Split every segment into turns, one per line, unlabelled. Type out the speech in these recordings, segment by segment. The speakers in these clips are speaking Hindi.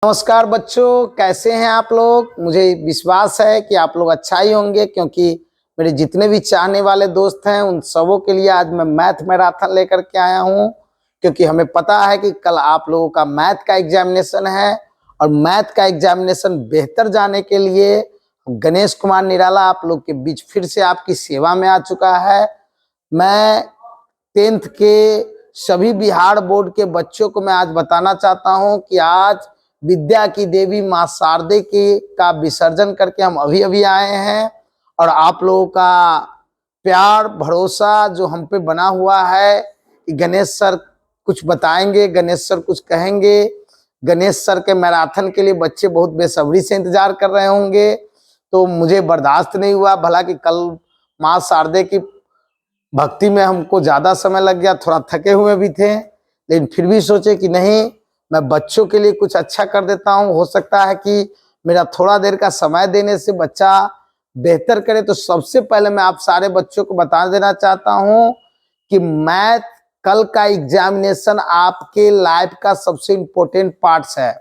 नमस्कार बच्चों, कैसे हैं आप लोग। मुझे विश्वास है कि आप लोग अच्छा ही होंगे, क्योंकि मेरे जितने भी चाहने वाले दोस्त हैं उन सबों के लिए आज मैं मैथ मैराथन लेकर के आया हूं। क्योंकि हमें पता है कि कल आप लोगों का मैथ का एग्जामिनेशन है और मैथ का एग्जामिनेशन बेहतर जाने के लिए गणेश कुमार निराला आप लोग के बीच फिर से आपकी सेवा में आ चुका है। मैं 10th के सभी बिहार बोर्ड के बच्चों को मैं आज बताना चाहता हूं कि आज विद्या की देवी मां शारदे की का विसर्जन करके हम अभी अभी आए हैं और आप लोगों का प्यार भरोसा जो हम पे बना हुआ है कि गणेश सर कुछ बताएंगे, गणेश सर कुछ कहेंगे। गणेश सर के मैराथन के लिए बच्चे बहुत बेसब्री से इंतजार कर रहे होंगे, तो मुझे बर्दाश्त नहीं हुआ। भला कि कल मां शारदे की भक्ति में हमको ज्यादा समय लग गया, थोड़ा थके हुए भी थे, लेकिन फिर भी सोचे कि नहीं, मैं बच्चों के लिए कुछ अच्छा कर देता हूं। हो सकता है कि मेरा थोड़ा देर का समय देने से बच्चा बेहतर करे। तो सबसे पहले मैं आप सारे बच्चों को बता देना चाहता हूं कि मैथ कल का एग्जामिनेशन आपके लाइफ का सबसे इम्पोर्टेंट पार्ट्स है।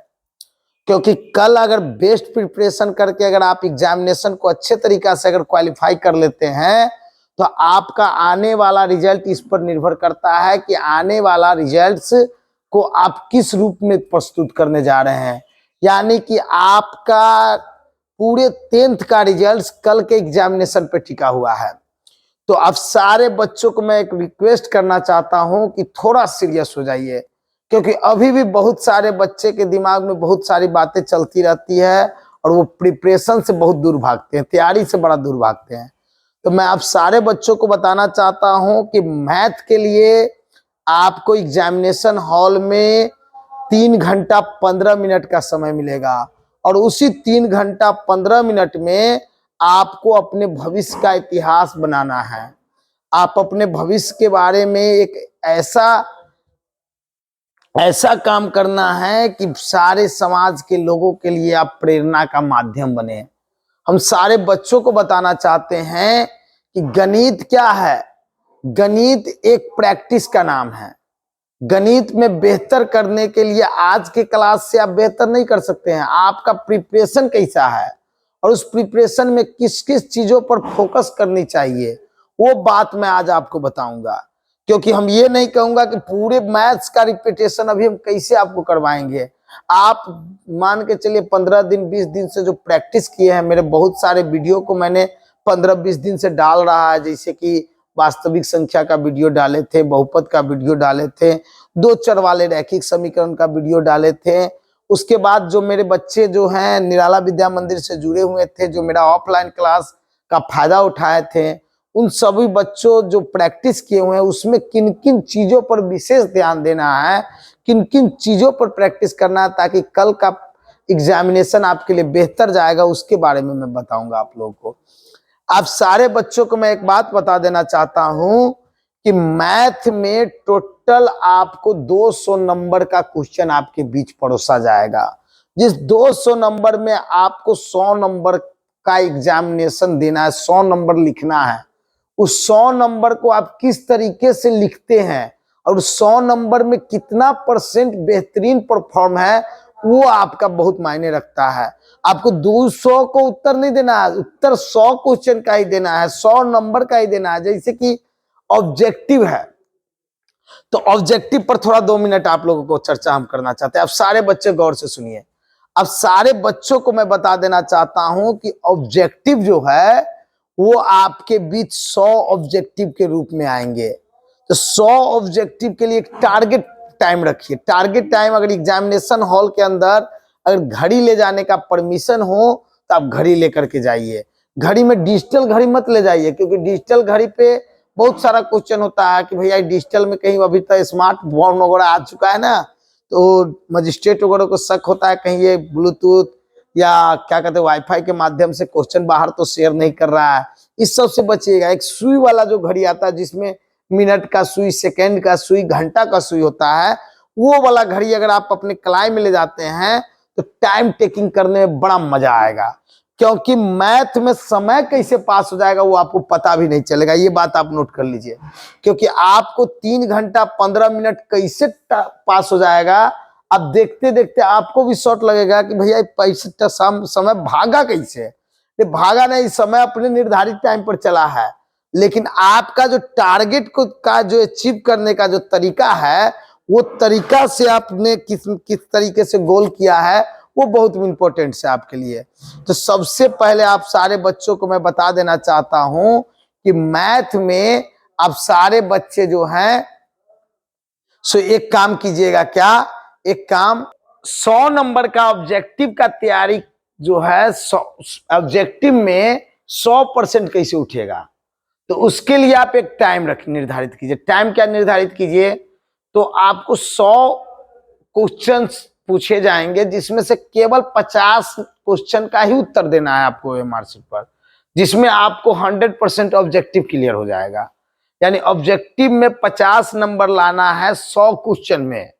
क्योंकि कल अगर बेस्ट प्रिपरेशन करके अगर आप एग्जामिनेशन को अच्छे तरीका से अगर क्वालिफाई कर लेते हैं तो आपका आने वाला रिजल्ट इस पर निर्भर करता है कि आने वाला रिजल्ट्स को आप किस रूप में प्रस्तुत करने जा रहे हैं। यानी कि आपका पूरे 10th का रिजल्ट कल के एग्जामिनेशन पे टिका हुआ है। तो अब सारे बच्चों को मैं एक रिक्वेस्ट करना चाहता हूं कि थोड़ा सीरियस हो जाइए, क्योंकि अभी भी बहुत सारे बच्चे के दिमाग में बहुत सारी बातें चलती रहती है और वो प्रिपरेशन से बहुत दूर भागते हैं, तैयारी से बड़ा दूर भागते हैं। तो मैं आप सारे बच्चों को बताना चाहता हूं कि मैथ के लिए आपको एग्जामिनेशन हॉल में 3 घंटा 15 मिनट का समय मिलेगा और उसी 3 घंटा 15 मिनट में आपको अपने भविष्य का इतिहास बनाना है। आप अपने भविष्य के बारे में एक ऐसा काम करना है कि सारे समाज के लोगों के लिए आप प्रेरणा का माध्यम बने। हम सारे बच्चों को बताना चाहते हैं कि गणित क्या है। गणित एक प्रैक्टिस का नाम है। गणित में बेहतर करने के लिए आज के क्लास से आप बेहतर नहीं कर सकते हैं। आपका प्रिपरेशन कैसा है और उस प्रिपरेशन में किस किस चीजों पर फोकस करनी चाहिए, वो बात मैं आज आपको बताऊंगा। क्योंकि हम ये नहीं कहूंगा कि पूरे मैथ्स का रिपीटेशन अभी हम कैसे आपको करवाएंगे। आप मान के चलिए 15 दिन 20 दिन से जो प्रैक्टिस किए हैं, मेरे बहुत सारे वीडियो को मैंने 15-20 दिन से डाल रहा है। जैसे कि वास्तविक संख्या का वीडियो डाले थे, बहुपद का वीडियो डाले थे, 2 चर वाले रैखिक समीकरण का वीडियो डाले थे। उसके बाद जो मेरे बच्चे जो हैं निराला विद्या मंदिर से जुड़े हुए थे, जो मेरा ऑफलाइन क्लास का फायदा उठाए थे, उन सभी बच्चों जो प्रैक्टिस किए हुए हैं उसमें किन किन चीजों पर विशेष ध्यान देना है, किन किन चीजों पर प्रैक्टिस करना है, ताकि कल का एग्जामिनेशन आपके लिए बेहतर जाएगा, उसके बारे में मैं बताऊंगा आप लोगों को। आप सारे बच्चों को मैं एक बात बता देना चाहता हूं कि मैथ में टोटल आपको 200 नंबर का क्वेश्चन आपके बीच परोसा जाएगा। जिस 200 नंबर में आपको 100 नंबर का एग्जामिनेशन देना है, 100 नंबर लिखना है। उस 100 नंबर को आप किस तरीके से लिखते हैं और उस 100 नंबर में कितना % बेहतरीन परफॉर्म है, वो आपका बहुत मायने रखता है। आपको 200 को उत्तर नहीं देना है, उत्तर 100 क्वेश्चन का ही देना है, 100 नंबर का ही देना है। जैसे कि ऑब्जेक्टिव है, तो ऑब्जेक्टिव पर थोड़ा 2 मिनट आप लोगों को चर्चा हम करना चाहते हैं। अब सारे बच्चे गौर से सुनिए। अब सारे बच्चों को मैं बता देना चाहता हूं कि ऑब्जेक्टिव जो है वो आपके बीच 100 ऑब्जेक्टिव के रूप में आएंगे। तो 100 ऑब्जेक्टिव के लिए एक टारगेट टाइम रखिए। टारगेट टाइम अगर एग्जामिनेशन हॉल के अंदर अगर घड़ी ले जाने का परमिशन हो तो आप घड़ी लेकर के जाइए। घड़ी में डिजिटल घड़ी मत ले जाइए, क्योंकि डिजिटल घड़ी पे बहुत सारा क्वेश्चन होता है कि भैया डिजिटल में कहीं अभी तक स्मार्ट फोन वगैरह आ चुका है ना, तो मजिस्ट्रेट वगैरह को शक होता है कहीं ये ब्लूटूथ या क्या कहते हैं वाईफाई के माध्यम से क्वेश्चन बाहर तो शेयर नहीं कर रहा है। इस सब से बचिएगा। एक सुई वाला जो घड़ी आता है जिसमें मिनट का सुई, सेकंड का सुई, घंटा का सुई होता है, वो वाला घड़ी अगर आप अपने कलाई में ले जाते हैं तो टाइम टेकिंग करने में बड़ा मजा आएगा। क्योंकि मैथ में समय कैसे पास हो जाएगा वो आपको पता भी नहीं चलेगा। ये बात आप नोट कर लीजिए। क्योंकि आपको 3 घंटा 15 मिनट कैसे पास हो जाएगा अब देखते देखते आपको भी शॉर्ट लगेगा कि भैया पैसा समय भागा कैसे? ये भागा नहीं, समय अपने निर्धारित टाइम पर चला है, लेकिन आपका जो टारगेट को का जो अचीव करने का जो तरीका है, वो तरीका से आपने किस किस तरीके से गोल किया है, वो बहुत इंपॉर्टेंट है आपके लिए। तो सबसे पहले आप सारे बच्चों को मैं बता देना चाहता हूं कि मैथ में आप सारे बच्चे जो हैं सो एक काम कीजिएगा, क्या एक काम 100 नंबर का ऑब्जेक्टिव का तैयारी जो है, ऑब्जेक्टिव में 100% कैसे उठेगा, तो उसके लिए आप एक टाइम निर्धारित कीजिए। टाइम क्या निर्धारित कीजिए? तो आपको 100 क्वेश्चन पूछे जाएंगे, जिसमें से केवल 50 क्वेश्चन का ही उत्तर देना है आपको ओएमआर शीट पर, जिसमें आपको 100% ऑब्जेक्टिव क्लियर हो जाएगा। यानी ऑब्जेक्टिव में 50 नंबर लाना है 100 क्वेश्चन में,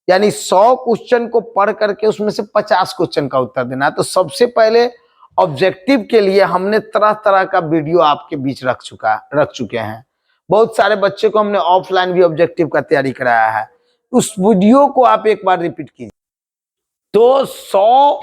यानी 100 क्वेश्चन को पढ़ करके उसमें से 50 क्वेश्चन का उत्तर देना है। तो सबसे पहले ऑब्जेक्टिव के लिए हमने तरह तरह का वीडियो आपके बीच रख चुके हैं। बहुत सारे बच्चे को हमने ऑफलाइन भी ऑब्जेक्टिव का तैयारी कराया है, उस वीडियो को आप एक बार रिपीट कीजिए। तो 100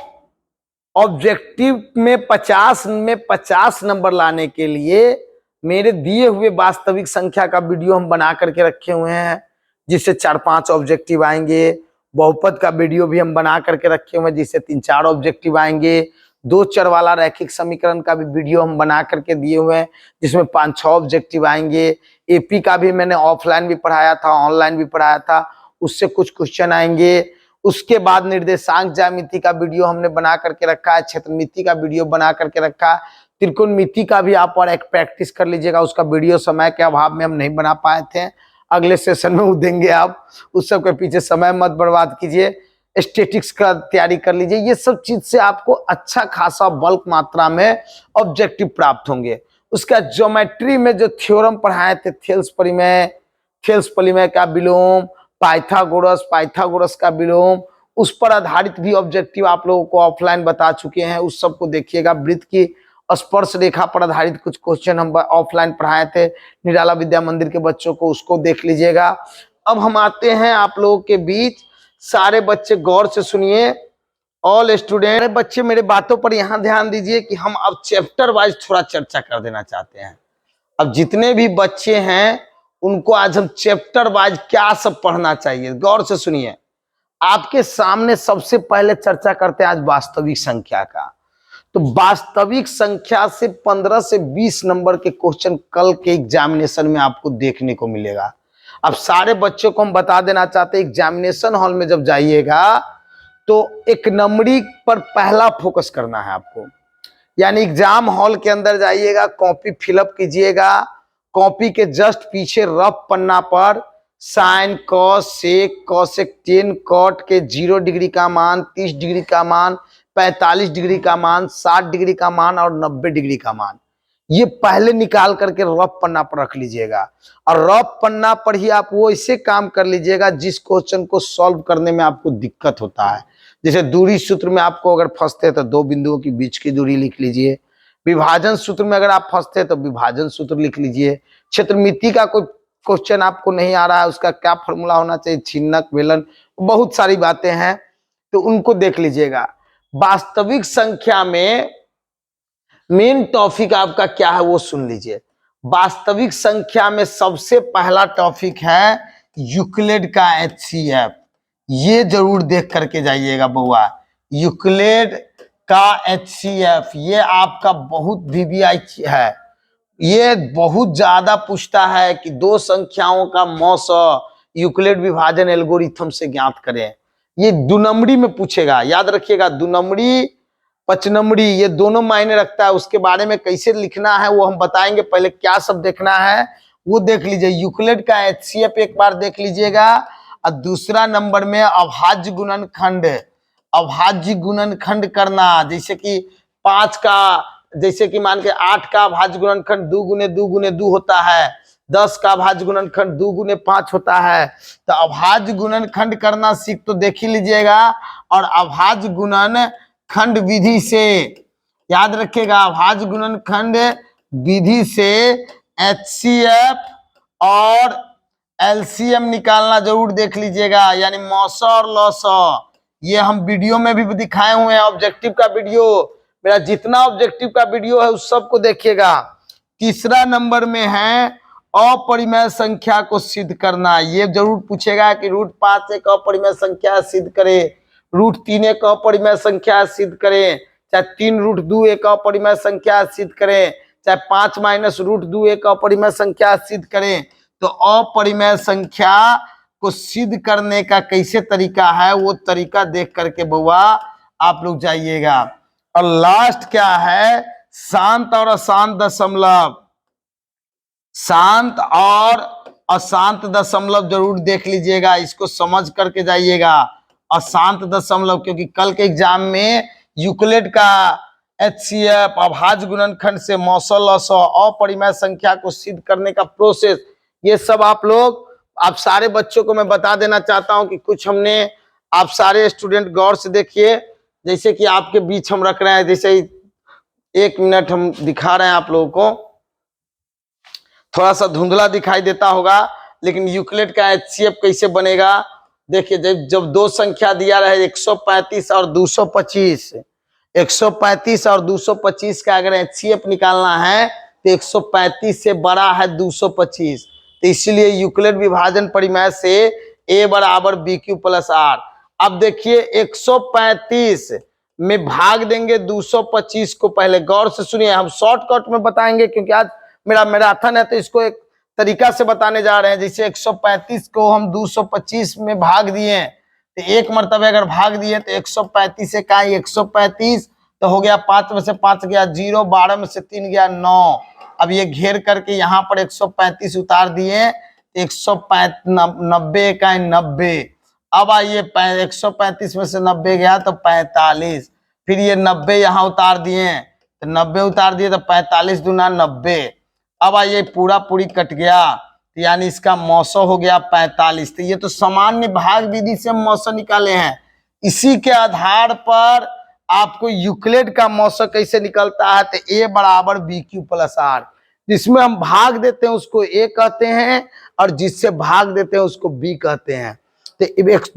ऑब्जेक्टिव में 50 नंबर लाने के लिए मेरे दिए हुए वास्तविक संख्या का वीडियो हम बना करके रखे हुए हैं, जिससे 4-5 ऑब्जेक्टिव आएंगे। बहुपद का वीडियो भी हम बना करके रखे हुए हैं, जिससे 3-4 ऑब्जेक्टिव आएंगे। 2 चर वाला रैखिक समीकरण का भी वीडियो हम बना करके दिए हुए हैं, जिसमें 5-6 ऑब्जेक्टिव आएंगे। एपी का भी मैंने ऑफलाइन भी पढ़ाया था, ऑनलाइन भी पढ़ाया था, उससे कुछ क्वेश्चन आएंगे। उसके बाद निर्देशांक ज्यामिति का वीडियो हमने बना करके रखा है, क्षेत्रमिति का वीडियो बना करके रखा है, त्रिकोणमिति का भी आप और एक प्रैक्टिस कर लीजिएगा। उसका वीडियो समय के अभाव में हम नहीं बना पाए थे, अगले सेशन में वो देंगे आप, उस सब के पीछे समय मत बर्बाद कीजिए। स्टेटिक्स का तैयारी कर लीजिए। ये सब चीज से आपको अच्छा खासा बल्क मात्रा में ऑब्जेक्टिव प्राप्त होंगे। उसका ज्योमेट्री में जो थ्योरम पढ़ाए थे, थेल्स परिमेय का विलोम, पाइथागोरस का विलोम, उस पर आधारित भी ऑब्जेक्टिव आप लोगों को ऑफलाइन बता चुके हैं, उस सब को देखिएगा। वृत्त की स्पर्श रेखा पर आधारित कुछ क्वेश्चन हम ऑफलाइन पढ़ाए थे निराला विद्या मंदिर के बच्चों को, उसको देख लीजिएगा। अब हम आते हैं आप लोगों के बीच, सारे बच्चे गौर से सुनिए, ऑल स्टूडेंट बच्चे मेरे बातों पर यहाँ ध्यान दीजिए कि हम अब चैप्टर वाइज थोड़ा चर्चा कर देना चाहते हैं। अब जितने भी बच्चे हैं उनको आज हम चैप्टर वाइज क्या सब पढ़ना चाहिए, गौर से सुनिए। आपके सामने सबसे पहले चर्चा करते हैं आज वास्तविक संख्या का। तो वास्तविक संख्या से 15 से 20 नंबर के क्वेश्चन कल के एग्जामिनेशन में आपको देखने को मिलेगा। अब सारे बच्चों को हम बता देना चाहते हैं, एग्जामिनेशन हॉल में जब जाइएगा तो एक नंबरी पर पहला फोकस करना है आपको। यानी एग्जाम हॉल के अंदर जाइएगा, कॉपी फिलअप कीजिएगा, कॉपी के जस्ट पीछे रफ पन्ना पर sign, cos, sec, cosec, tan, cot के 0 डिग्री का मान, 30 डिग्री का मान, 45 डिग्री का मान, 60 डिग्री का मान और 90 डिग्री का मान, ये पहले निकाल करके रफ पन्ना पर रख लीजिएगा। और रफ पन्ना पर ही आप वो ऐसे काम कर लीजिएगा जिस क्वेश्चन को सॉल्व करने में आपको दिक्कत होता है। जैसे दूरी सूत्र में आपको अगर फंसते हैं तो 2 बिंदुओं के बीच की दूरी लिख लीजिए। विभाजन सूत्र में अगर आप फंसते हैं तो विभाजन सूत्र लिख लीजिए। क्षेत्रमिति का कोई क्वेश्चन आपको नहीं आ रहा है, उसका क्या फॉर्मूला होना चाहिए, छिन्नक, बेलन, बहुत सारी बातें हैं, तो उनको देख लीजिएगा। वास्तविक संख्या में मेन टॉपिक आपका क्या है वो सुन लीजिए। वास्तविक संख्या में सबसे पहला टॉपिक है यूक्लिड का HCF। ये जरूर देख करके जाइएगा बउआ, यूक्लिड का HCF ये आपका बहुत VVI है। ये बहुत ज्यादा पूछता है कि 2 संख्याओं का मौस यूक्लिड विभाजन एल्गोरिथम से ज्ञात करें। ये 2 नंबरी में पूछेगा, याद रखिएगा। 2 नंबरी, 5 नंबरी, ये दोनों मायने रखता है। उसके बारे में कैसे लिखना है वो हम बताएंगे, पहले क्या सब देखना है वो देख लीजिए। यूक्लिड का HCF एक बार देख लीजिएगा। और दूसरा नंबर में अभाज्य गुणनखंड, अभाज्य गुणनखंड करना, जैसे कि 5 का, जैसे कि मान के 8 का अभाज्य गुणनखंड 2 गुने 2 गुने 2 होता है, 10 का अभाज्य गुणनखंड 2 गुने 5 होता है। तो अभाज्य गुणनखंड करना सीख तो देख ही लीजिएगा। और अभाज्य गुणनखंड विधि से याद रखिएगा, अभाज्य गुणनखंड विधि से HCF और एलसीएम निकालना जरूर देख लीजिएगा, यानी मौसा और लौसा। ये हम वीडियो में भी दिखाए हुए हैं, ऑब्जेक्टिव का वीडियो, मेरा जितना ऑब्जेक्टिव का वीडियो है उस सबको देखिएगा। तीसरा नंबर में है अपरिमेय संख्या को सिद्ध करना। ये जरूर पूछेगा कि √5 एक अपरिमेय संख्या सिद्ध करे, √3 एक अपरिमेय संख्या सिद्ध करें, चाहे 3√2 एक अपरिमेय संख्या सिद्ध करें, चाहे 5 - √2 एक अपरिमेय संख्या सिद्ध करें। तो अपरिमेय संख्या को सिद्ध करने का कैसे तरीका है वो तरीका देख करके बउआ आप लोग जाइएगा। और लास्ट क्या है, शांत और अशांत दशमलव। शांत और अशांत दशमलव जरूर देख लीजिएगा, इसको समझ करके जाइएगा। अशांत दशमलव, क्योंकि कल के एग्जाम में यूक्लिड का HCF अभाज्य गुणनखंड से मौसा लौसा अपरिमेय संख्या को सिद्ध करने का प्रोसेस, ये सब आप सारे बच्चों को मैं बता देना चाहता हूं कि कुछ हमने, आप सारे स्टूडेंट गौर से देखिए, जैसे कि आपके बीच हम रख रहे हैं, जैसे 1 मिनट हम दिखा रहे हैं आप लोगों को, थोड़ा सा धुंधला दिखाई देता होगा, लेकिन यूक्लिड का HCF कैसे बनेगा देखिए। जब दो संख्या दिया रहे 135 और 225, 135 और 225 का अगर HCF निकालना है तो 135 से बड़ा है 225, तो इसीलिए यूक्लिड विभाजन परिमेय से A = BQ + R। अब देखिए 135 में भाग देंगे 225 को, पहले गौर से सुनिए, हम शॉर्टकट में बताएंगे क्योंकि आज मेरा मैराथन है, तो इसको एक तरीका से बताने जा रहे हैं। जैसे 135 को हम 225 में भाग दिए, तो एक मरतबे अगर भाग दिए तो 135 से का 135 तो हो गया, 5 में से 5 गया 0, 12 में से 3 गया 9। अब ये घेर करके यहाँ पर 135 उतार दिए, 190 का 90। अब आइए 135 में से 90 गया तो 45, फिर ये 90 यहाँ उतार दिए, तो 90 उतार दिए तो 45 दूना 90। अब आइए पूरा पूरी कट गया, तो यानी इसका मौसा हो गया 45। तो ये तो सामान्य भाग विधि से हम मौसा निकाले हैं। इसी के आधार पर आपको यूक्लिड का मौसा कैसे निकलता है, तो A = BQ + R। जिसमें हम भाग देते हैं उसको A कहते हैं, और जिससे भाग देते हैं उसको B कहते हैं। तो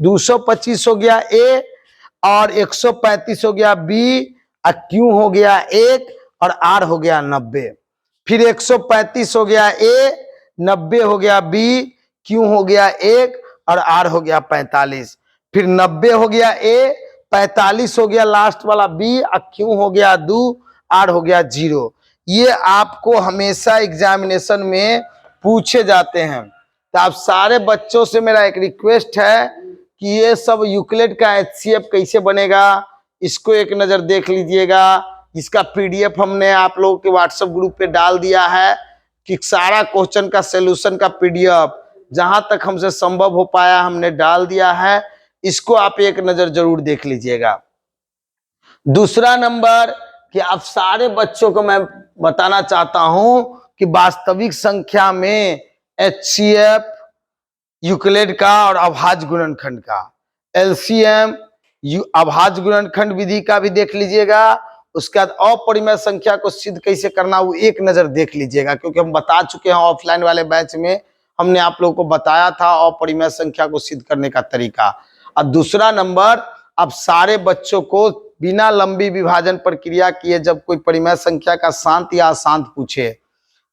225 हो गया A, और 135 हो गया B, और Q हो गया 1, और R हो गया 90। फिर 135 हो गया A, 90 हो गया B, Q हो गया 1, और R हो गया 45। फिर 90 हो गया A, 45 हो गया लास्ट वाला B, और Q हो गया 2, R हो गया 0। ये आपको हमेशा एग्जामिनेशन में पूछे जाते हैं। तो आप सारे बच्चों से मेरा एक रिक्वेस्ट है कि ये सब यूक्लिड का HCF कैसे बनेगा, इसको एक नजर देख लीजिएगा। इसका PDF हमने आप लोगों के व्हाट्सएप ग्रुप पे डाल दिया है कि सारा क्वेश्चन का सॉल्यूशन का PDF जहां तक हमसे संभव हो पाया हमने डाल दिया है, इसको आप एक नजर जरूर देख लीजिएगा। दूसरा नंबर कि आप सारे बच्चों को मैं बताना चाहता हूं कि वास्तविक संख्या में HCF यूक्लिड का और अभाज्य गुणनखंड का, LCM अभाज्य गुणनखंड विधि का भी देख लीजिएगा। उसके बाद अपरिमेय संख्या को सिद्ध कैसे करना वो एक नजर देख लीजिएगा, क्योंकि हम बता चुके हैं ऑफलाइन वाले बैच में, हमने आप लोगों को बताया था अपरिमेय संख्या को सिद्ध करने का तरीका। और दूसरा नंबर, अब सारे बच्चों को बिना लंबी विभाजन प्रक्रिया किए जब कोई परिमेय संख्या का शांत या अशांत पूछे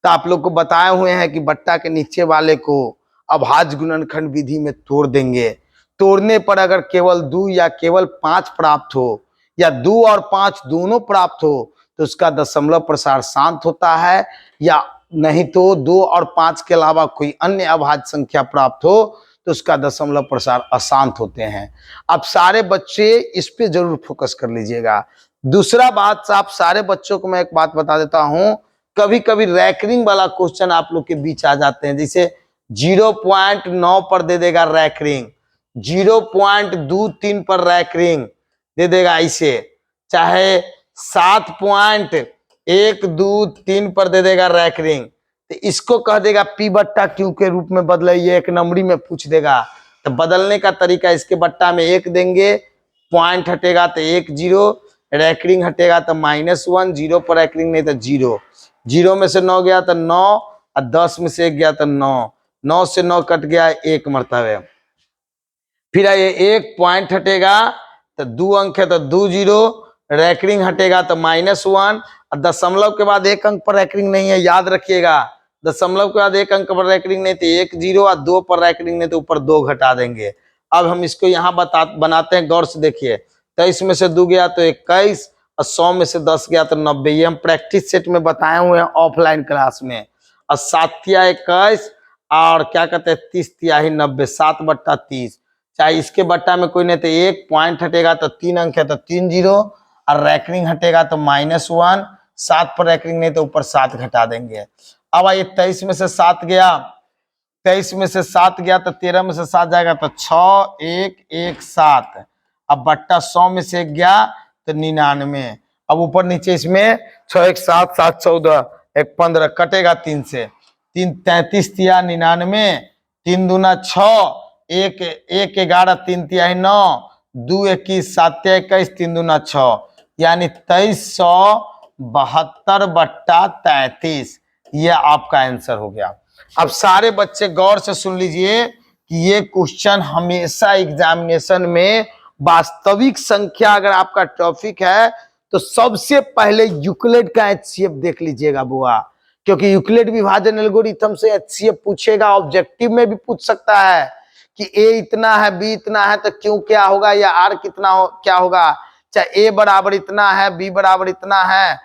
तो आप लोग को बताए हुए हैं कि बट्टा के नीचे वाले को अभाज्य गुणनखंड विधि में तोड़ देंगे। तोड़ने पर अगर केवल 2 या केवल 5 प्राप्त हो, या 2 और 5 दोनों प्राप्त हो, तो उसका दशमलव प्रसार शांत होता है, या नहीं तो 2 और 5 के अलावा कोई अन्य अभाज्य संख्या प्राप्त हो तो उसका दशमलव प्रसार अशांत होते हैं। आप सारे बच्चे इस पे जरूर फोकस कर लीजिएगा। दूसरा बात, आप सारे बच्चों को मैं एक बात बता देता हूं, कभी कभी रैंकरिंग वाला क्वेश्चन आप लोग के बीच आ जाते हैं। जैसे 0.9 पर दे देगा रैंकरिंग, 0.23 पर रैंकरिंग दे देगा ऐसे, चाहे 7.123 पर दे देगा रैंकरिंग, तो इसको कह देगा P बट्टा Q के रूप में बदले, ये एक नंबरी में पूछ देगा। तो बदलने का तरीका, इसके बट्टा में 1 देंगे, पॉइंट हटेगा तो 1 0, रैंकरिंग हटेगा तो -1, 0 पर रैंकरिंग नहीं तो 0, 0 में से 9 गया तो 9, और 10 में से 1 गया तो 9, 9 से 9 कट गया, 1 मरतबे। फिर ये 1 पॉइंट हटेगा तो 2 अंक है तो 2 जीरो, रैकरिंग हटेगा तो -1, और दशमलव के बाद 1 अंक पर रैकरिंग नहीं है, याद रखिएगा। दशमलव के बाद 1 अंक पर रैकरिंग नहीं थी, 1 जीरो, और 2 पर रैकरिंग नहीं तो ऊपर 2 घटा देंगे। अब हम इसको यहाँ बनाते हैं, गौर से देखिए। 23 में से 2 गया तो 21, और 100 में से 10 गया तो 90। ये हम प्रैक्टिस सेट में बताए हुए हैं ऑफलाइन क्लास में। और 7 तिया 21, और क्या कहते हैं 30 तिहाई 90, 7/30। चाहे इसके बट्टा में कोई नहीं तो 1 पॉइंट हटेगा तो 3 अंक है तो 3 जीरो, और रैकरिंग हटेगा तो -1, 7 पर रैकरिंग नहीं तो ऊपर 7 घटा देंगे। अब आइए 23 में से 7 गया, 23 में से 7 गया तो 13 में से 7 जाएगा तो 6, 1, 1, 7। अब बट्टा 100 में से 1 गया तो 99। अब ऊपर नीचे इसमें 6, 1, 7, 7, 14, 1, 15 कटेगा 3 से, 3 33 तिया 99, 3 दूना 6, 1, 1, 11, 3 तिहाई 9, 2, 21, 7 तिया 21, 3 दूना 6, यानी 2372/33। ये आपका आंसर हो गया। अब सारे बच्चे गौर से सुन लीजिए कि ये क्वेश्चन हमेशा एग्जामिनेशन में वास्तविक संख्या अगर आपका टॉपिक है तो सबसे पहले यूक्लिड का एचसीएफ देख लीजिएगा बुआ, क्योंकि यूक्लिड विभाजन एल्गोरिथम से एचसीएफ पूछेगा। ऑब्जेक्टिव में भी पूछ सकता है कि ए इतना है, बी इतना है तो क्यों क्या होगा, या आर कितना क्या होगा। चाहे ए बराबर इतना है, बी बराबर इतना है,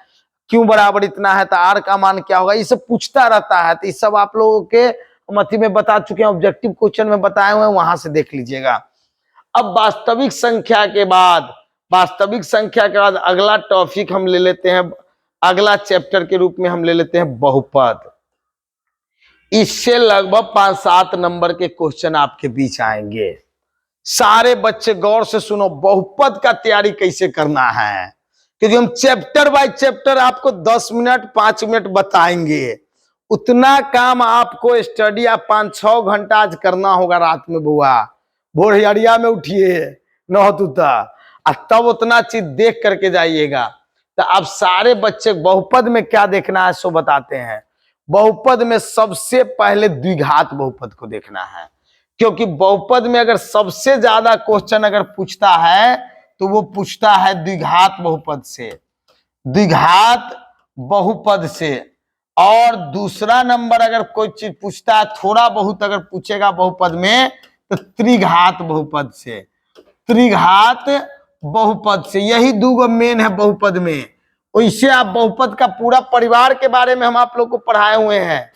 क्यों बराबर इतना है तो आर का मान क्या होगा, ये सब पूछता रहता है। तो ये सब आप लोगों के मथी में बता चुके हैं, ऑब्जेक्टिव क्वेश्चन में बताए हुए हैं, वहां से देख लीजिएगा। अब वास्तविक संख्या के बाद अगला टॉपिक हम ले लेते हैं, अगला चैप्टर के रूप में हम ले लेते हैं बहुपद। इससे लगभग 5-7 नंबर के क्वेश्चन आपके बीच आएंगे। सारे बच्चे गौर से सुनो, बहुपद का तैयारी कैसे करना है, क्योंकि हम चैप्टर बाय चैप्टर आपको 10 मिनट 5 मिनट बताएंगे। उतना काम आपको स्टडी या 5-6 घंटा आज करना होगा रात में बुआ। भोरहरिया में उठिए 9 तब उतना चीज देख करके जाइएगा। तो अब सारे बच्चे बहुपद में क्या देखना है सो बताते हैं। बहुपद में सबसे पहले द्विघात बहुपद को देखना है, क्योंकि बहुपद में अगर सबसे ज्यादा क्वेश्चन अगर पूछता है तो वो पूछता है द्विघात बहुपद से, द्विघात बहुपद से। और दूसरा नंबर अगर कोई चीज पूछता है, थोड़ा बहुत अगर पूछेगा बहुपद में तो त्रिघात बहुपद से, त्रिघात बहुपद से। यही 2 मेन है बहुपद में। वैसे आप बहुपद का पूरा परिवार के बारे में हम आप लोग को पढ़ाए हुए हैं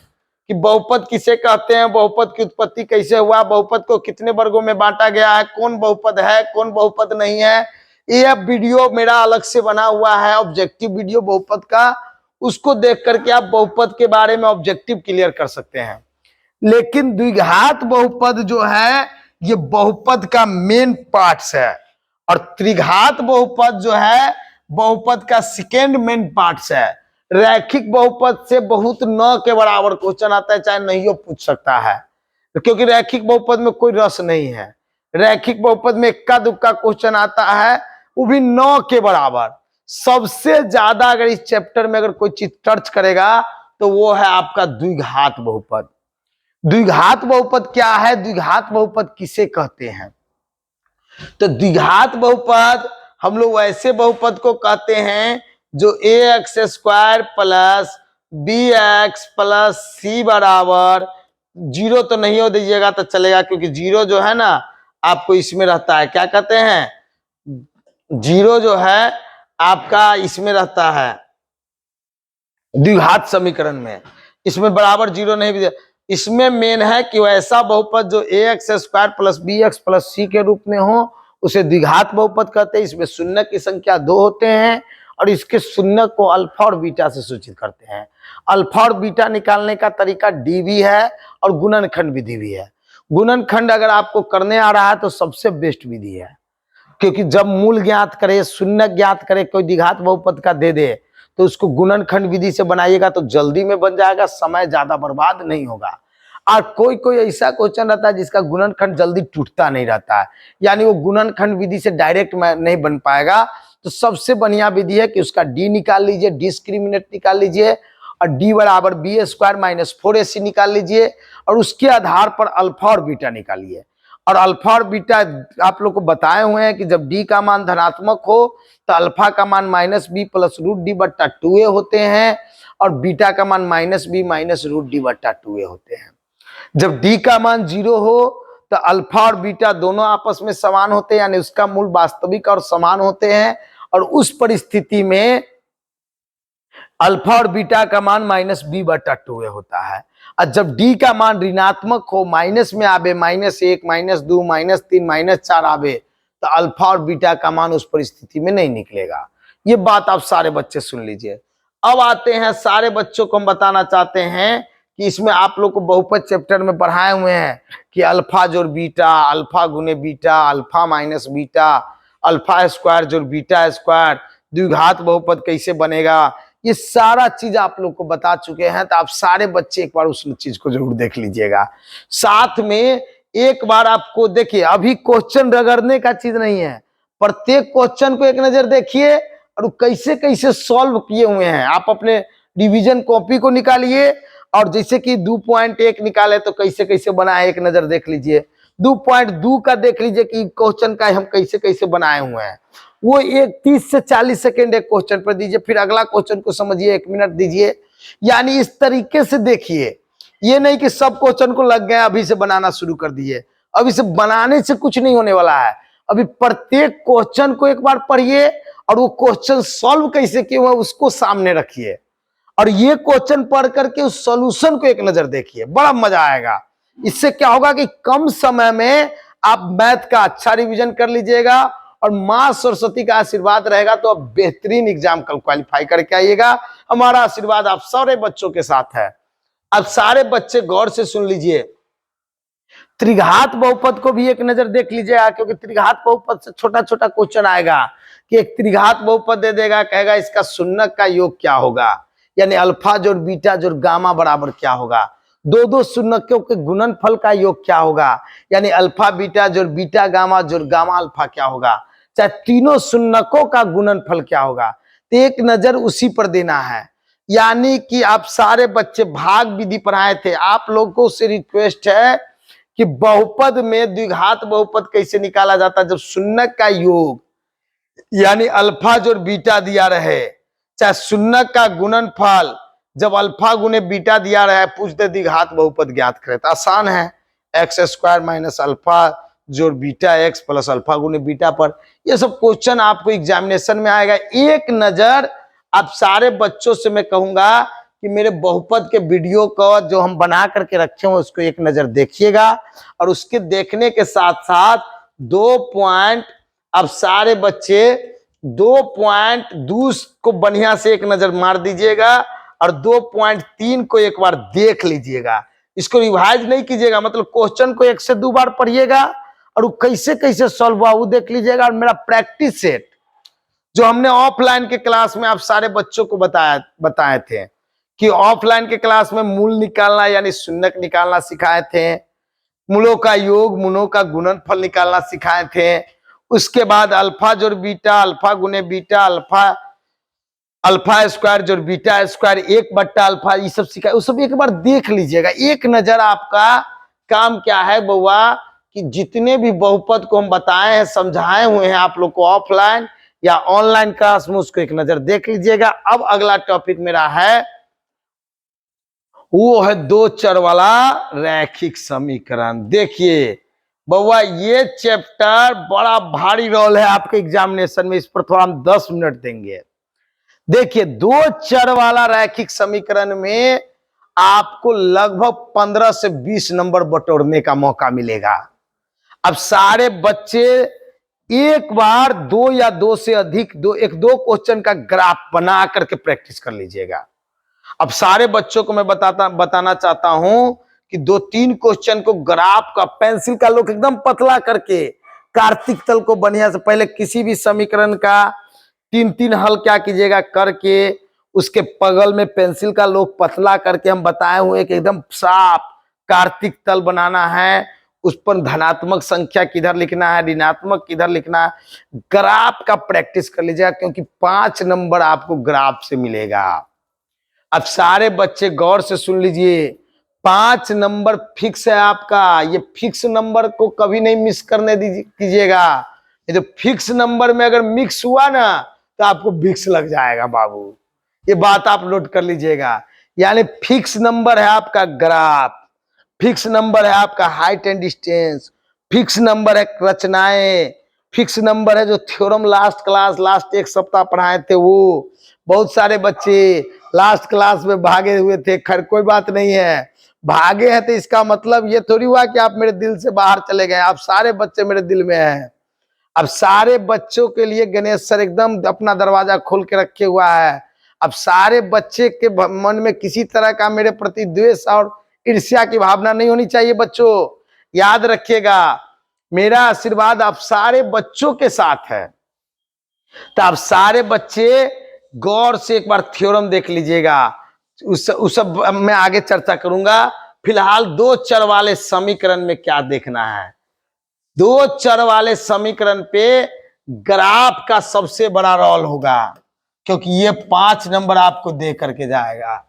कि बहुपद किसे कहते हैं, बहुपद की उत्पत्ति कैसे हुआ, बहुपद को कितने वर्गों में बांटा गया है, कौन बहुपद है कौन बहुपद नहीं है। ये वीडियो मेरा अलग से बना हुआ है, ऑब्जेक्टिव वीडियो बहुपद का, उसको देख करके आप बहुपद के बारे में ऑब्जेक्टिव क्लियर कर सकते हैं। लेकिन द्विघात बहुपद जो है ये बहुपद का मेन पार्ट्स है, और त्रिघात बहुपद जो है बहुपद का सेकेंड मेन पार्ट्स है। रैखिक बहुपद से बहुत न के बराबर क्वेश्चन आता है, चाहे नहीं हो पूछ सकता है, क्योंकि रैखिक बहुपद में कोई रस नहीं है। रैखिक बहुपद में इक्का दुक्का क्वेश्चन आता है, वो भी 9 के बराबर। सबसे ज्यादा अगर इस चैप्टर में अगर कोई चीज टच करेगा तो वो है आपका द्विघात बहुपद। द्विघात बहुपद क्या है, द्विघात बहुपद किसे कहते हैं? तो द्विघात बहुपद हम लोग वैसे बहुपद को कहते हैं जो ax² plus bx plus c बराबर 0 तो नहीं हो दीजिएगा तो चलेगा, क्योंकि 0 जो है ना आपको इसमें रहता है, क्या कहते हैं, 0 जो है आपका इसमें रहता है द्विघात समीकरण में, इसमें बराबर 0 नहीं भी। इसमें मेन है कि वैसा बहुपद जो ax² plus bx plus c के रूप में हो उसे द्विघात बहुपद कहते हैं। इसमें शून्य की संख्या 2 होते हैं, और इसके शून्य को अल्फा और बीटा से सूचित करते हैं। अल्फा और बीटा निकालने का तरीका डी भी है और गुणनखंड विधि भी है। गुणनखंड अगर आपको करने आ रहा है तो सबसे बेस्ट विधि है, क्योंकि जब मूल ज्ञात करे, शून्य ज्ञात करे, कोई द्विघात बहुपद का दे दे तो उसको गुणनखंड विधि से बनाइएगा तो जल्दी में बन जाएगा, समय ज्यादा बर्बाद नहीं होगा। और कोई कोई ऐसा क्वेश्चन रहता है जिसका गुणनखंड जल्दी टूटता नहीं रहता है, यानी वो गुणनखंड विधि से डायरेक्ट नहीं बन पाएगा। तो सबसे बढ़िया विधि है कि उसका डी निकाल लीजिए, डिस्क्रिमिनेंट निकाल लीजिए, और डी बराबर बी स्क्वायर माइनस 4ac निकाल लीजिए और उसके आधार पर अल्फा और बीटा निकालिए। और अल्फा और बीटा आप लोग को बताए हुए हैं कि जब डी का मान धनात्मक हो तो अल्फा का मान minus B plus root D बट्टा 2a होते हैं और बीटा का मान minus B minus root D बट्टा 2a होते हैं। जब डी का मान 0 हो तो अल्फा और बीटा दोनों आपस में समान होते हैं, यानी उसका मूल वास्तविक और समान होते हैं, और उस परिस्थिति में अल्फा और बीटा का मान माइनस बी बटा 2a होता है। और जब डी का मान ऋणात्मक हो, माइनस में आवे, -1 -2 -3 -4 आवे, तो अल्फा और बीटा का मान उस परिस्थिति में नहीं निकलेगा। ये बात आप सारे बच्चे सुन लीजिए। अब आते हैं, सारे बच्चों को हम बताना चाहते हैं कि इसमें आप लोग को बहुपद चैप्टर में पढ़ाए हुए हैं कि अल्फा जोड़ बीटा, अल्फा गुने beta, alpha minus beta, alpha square जोड़ बीटा स्क्वायर, द्विघात बहुपद कैसे बनेगा, ये सारा चीज आप लोग को बता चुके हैं। तो आप सारे बच्चे एक बार उस चीज को जरूर देख लीजिएगा। साथ में एक बार आपको देखिए, अभी क्वेश्चन रगड़ने का चीज नहीं है, प्रत्येक क्वेश्चन को एक नजर देखिए और कैसे कैसे सॉल्व किए हुए हैं। आप अपने डिवीजन कॉपी को निकालिए और जैसे कि 2.1 निकाले तो कैसे कैसे बनाए एक नजर देख लीजिए। 2.2 का देख लीजिए कि क्वेश्चन का हम कैसे कैसे बनाए हुए हैं। वो एक 30 से 40 सेकेंड एक क्वेश्चन पर दीजिए, फिर अगला क्वेश्चन को समझिए, 1 मिनट दीजिए। यानी इस तरीके से देखिए, ये नहीं कि सब क्वेश्चन को लग गए अभी से बनाना शुरू कर दिए। अभी से बनाने से कुछ नहीं होने वाला है। अभी प्रत्येक क्वेश्चन को एक बार पढ़िए और वो क्वेश्चन सॉल्व कैसे किए हुए उसको सामने रखिए और ये क्वेश्चन पढ़ करके उस सॉल्यूशन को एक नजर देखिए, बड़ा मजा आएगा। इससे क्या होगा कि कम समय में आप मैथ का अच्छा रिवीजन कर लीजिएगा और मां सरस्वती का आशीर्वाद रहेगा तो आप बेहतरीन एग्जाम कल क्वालिफाई करके आइएगा। हमारा आशीर्वाद आप सारे बच्चों के साथ है। अब सारे बच्चे गौर से सुन लीजिए, त्रिघात बहुपद को भी एक नजर देख लीजिएगा, क्योंकि त्रिघात बहुपद से छोटा छोटा क्वेश्चन आएगा कि एक त्रिघात बहुपद दे देगा, कहेगा इसका शून्यक का योग क्या होगा, यानी अल्फा जोड़ बीटा जोड़ गामा बराबर क्या होगा। दो शून्यकों के गुणनफल का योग क्या होगा, यानी अल्फा बीटा जोड़ बीटा गामा जोड़ गामा अल्फा क्या होगा। चाहे तीनों शून्यकों का गुणनफल क्या होगा, तो एक नजर उसी पर देना है। यानी कि आप सारे बच्चे भाग विधि पढ़ाए थे, आप लोगों से रिक्वेस्ट है कि बहुपद में द्विघात बहुपद कैसे निकाला जाता है। जब शून्यक का योग यानी अल्फा जोड़ बीटा दिया रहे, चाहे शून्यक का गुणनफल जब अल्फा गुने बीटा दिया रहा है, पूछ दे द्विघात बहुपद ज्ञात करे, तो आसान है, एक्स स्क्वायर माइनस अल्फा जोड़ बीटा एक्स प्लस अल्फा गुने बीटा पर। ये सब क्वेश्चन आपको एग्जामिनेशन में आएगा। एक नजर आप सारे बच्चों से मैं कहूंगा कि मेरे बहुपद के वीडियो को जो हम बना करके रखे हैं उसको एक नजर देखिएगा और उसके देखने के साथ साथ 2 पॉइंट, अब सारे बच्चे 2.2 को बढ़िया से एक नजर मार दीजिएगा और 2.3 को एक बार देख लीजिएगा। इसको रिवाइज नहीं कीजिएगा, मतलब क्वेश्चन को 1 से 2 बार पढ़िएगा और वो कैसे कैसे सॉल्व हुआ वो देख लीजिएगा। और मेरा प्रैक्टिस सेट जो हमने ऑफलाइन के क्लास में आप सारे बच्चों को बताए थे कि ऑफलाइन के क्लास में मूल निकालना यानी शून्यक निकालना सिखाए थे, मूलों का योग, मूलों का गुणनफल निकालना सिखाए थे। उसके बाद अल्फा जोड़ बीटा, अल्फा गुने बीटा, अल्फा स्क्वायर जोड़ बीटा स्क्वायर 1/अल्फा, ये सब सिखाए, वो सब एक बार देख लीजिएगा। एक नजर आपका काम क्या है बउआ कि जितने भी बहुपद को हम बताए हैं, समझाए हुए हैं आप लोग को ऑफलाइन या ऑनलाइन क्लास में, उसको एक नजर देख लीजिएगा। अब अगला टॉपिक मेरा है वो है 2 चर वाला रैखिक समीकरण। देखिए बउआ ये चैप्टर बड़ा भारी रोल है आपके एग्जामिनेशन में, इस पर थोड़ा हम 10 मिनट देंगे। देखिए 2 चर वाला रैखिक समीकरण में आपको लगभग 15 से 20 नंबर बटोरने का मौका मिलेगा। अब सारे बच्चे एक बार 2 या 2 से अधिक 2 क्वेश्चन का ग्राफ बना करके प्रैक्टिस कर लीजिएगा। अब सारे बच्चों को मैं बताना चाहता हूं कि 2-3 क्वेश्चन को ग्राफ का पेंसिल का लोग एकदम पतला करके कार्तिक तल को बढ़िया से पहले किसी भी समीकरण का 3-3 हल क्या कीजिएगा करके उसके बगल में पेंसिल का लोग पतला करके हम बताए हुए कि एकदम साफ कार्तिक तल बनाना है। उस पर धनात्मक संख्या किधर लिखना है, ऋणात्मक किधर लिखना है, ग्राफ का प्रैक्टिस कर लीजिएगा क्योंकि 5 नंबर आपको ग्राफ से मिलेगा। अब सारे बच्चे गौर से सुन लीजिए, 5 नंबर फिक्स है आपका। ये फिक्स नंबर को कभी नहीं मिस करने कीजिएगा। ये जो फिक्स नंबर में अगर मिक्स हुआ ना तो आपको विक्स लग जाएगा बाबू। ये बात आप नोट कर लीजिएगा। यानी फिक्स नंबर है आपका ग्राफ, फिक्स नंबर है आपका height and distance, fix number है रचनाएं, फिक्स नंबर है जो थ्योरम लास्ट क्लास लास्ट एक सप्ताह पढ़ाए थे वो। बहुत सारे बच्चे लास्ट क्लास में भागे हुए थे, खैर कोई बात नहीं है। भागे हैं तो इसका मतलब ये थोड़ी हुआ कि आप मेरे दिल से बाहर चले गए। आप सारे बच्चे मेरे दिल में हैं। अब सारे बच्चों के लिए गणेश सर एकदम अपना दरवाजा खोल के रखे हुआ है। अब सारे बच्चे के मन में किसी तरह का मेरे प्रति द्वेष और ईर्ष्या की भावना नहीं होनी चाहिए। बच्चों याद रखिएगा, मेरा आशीर्वाद आप सारे बच्चों के साथ है। तो आप सारे बच्चे गौर से एक बार थ्योरम देख लीजिएगा। उस सब मैं आगे चर्चा करूंगा। फिलहाल 2 चर वाले समीकरण में क्या देखना है, 2 चर वाले समीकरण पे ग्राफ का सबसे बड़ा रोल होगा, क्योंकि ये 5 नंबर आपको दे करके जाएगा।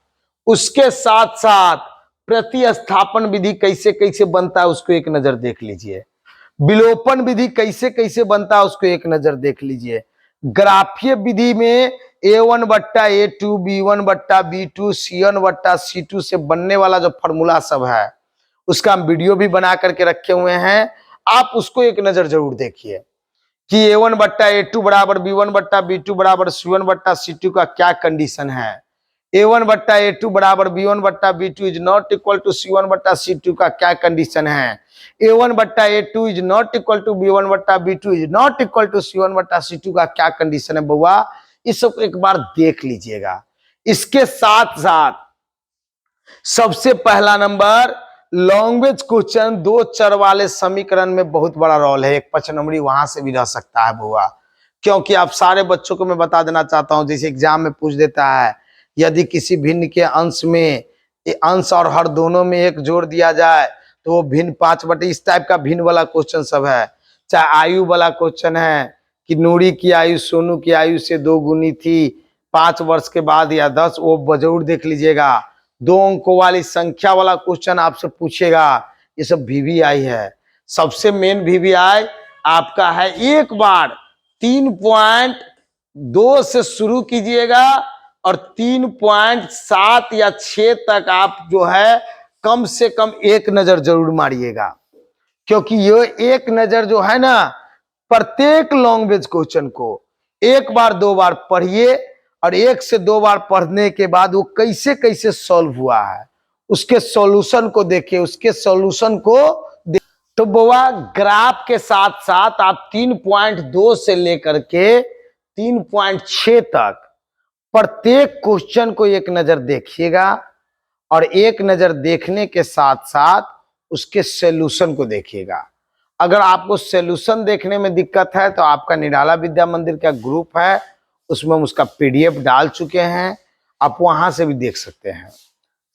उसके साथ साथ प्रतिस्थापन विधि कैसे कैसे बनता है उसको एक नजर देख लीजिए। विलोपन विधि कैसे कैसे बनता है उसको एक नजर देख लीजिए। ग्राफीय विधि में A1 बट्टा A2 B1 बट्टा B2 C1 बट्टा C2 से बनने वाला जो फॉर्मूला सब है उसका हम वीडियो भी बना करके रखे हुए हैं। आप उसको एक नजर जरूर देखिए कि A1 बट्टा A2 बराबर B1 बट्टा B2 बराबर C1 बट्टा C2 का क्या कंडीशन है। A1 बट्टा A2 बराबर B1 बट्टा B2 is not equal to C1 बट्टा C2 का क्या कंडीशन है। A1 बट्टा A2 is not equal to B1 बट्टा B2 is not equal to C1 बट्टा C2 का क्या कंडीशन है बउआ, इस सब एक बार देख लीजिएगा। इसके साथ साथ सबसे पहला नंबर लैंग्वेज क्वेश्चन 2 चर वाले समीकरण में बहुत बड़ा रोल है। एक 5 नंबरी वहां से भी रह सकता है बुआ, क्योंकि आप सारे बच्चों को मैं बता देना चाहता हूं, जैसे एग्जाम में पूछ देता है यदि किसी भिन्न के अंश में अंश और हर दोनों में 1 जोड़ दिया जाए तो वो भिन्न 5 बटे, इस टाइप का भिन्न वाला क्वेश्चन सब है। चाहे आयु वाला क्वेश्चन है कि नूरी की आयु सोनू की आयु से 2 गुनी थी 5 वर्ष के बाद या 10, वो जरूर देख लीजिएगा। 2 अंकों वाली संख्या वाला क्वेश्चन आपसे पूछेगा, ये सब VVI है। सबसे मेन VVI आपका है, एक बार 3.2 से शुरू कीजिएगा और 3.7 या 6 तक आप जो है कम से कम एक नजर जरूर मारिएगा, क्योंकि ये एक नजर जो है ना प्रत्येक लैंग्वेज क्वेश्चन को 1 बार 2 बार पढ़िए और 1 से 2 बार पढ़ने के बाद वो कैसे कैसे सॉल्व हुआ है उसके सॉल्यूशन को देखिए, उसके सॉल्यूशन को तो बुआ ग्राफ के साथ साथ आप 3.2 से लेकर के 3.6 तक प्रत्येक क्वेश्चन को एक नजर देखिएगा और एक नजर देखने के साथ साथ उसके सॉल्यूशन को देखिएगा। अगर आपको सॉल्यूशन देखने में दिक्कत है तो आपका निराला विद्या मंदिर का ग्रुप है, उसमें हम उसका PDF डाल चुके हैं, आप वहां से भी देख सकते हैं।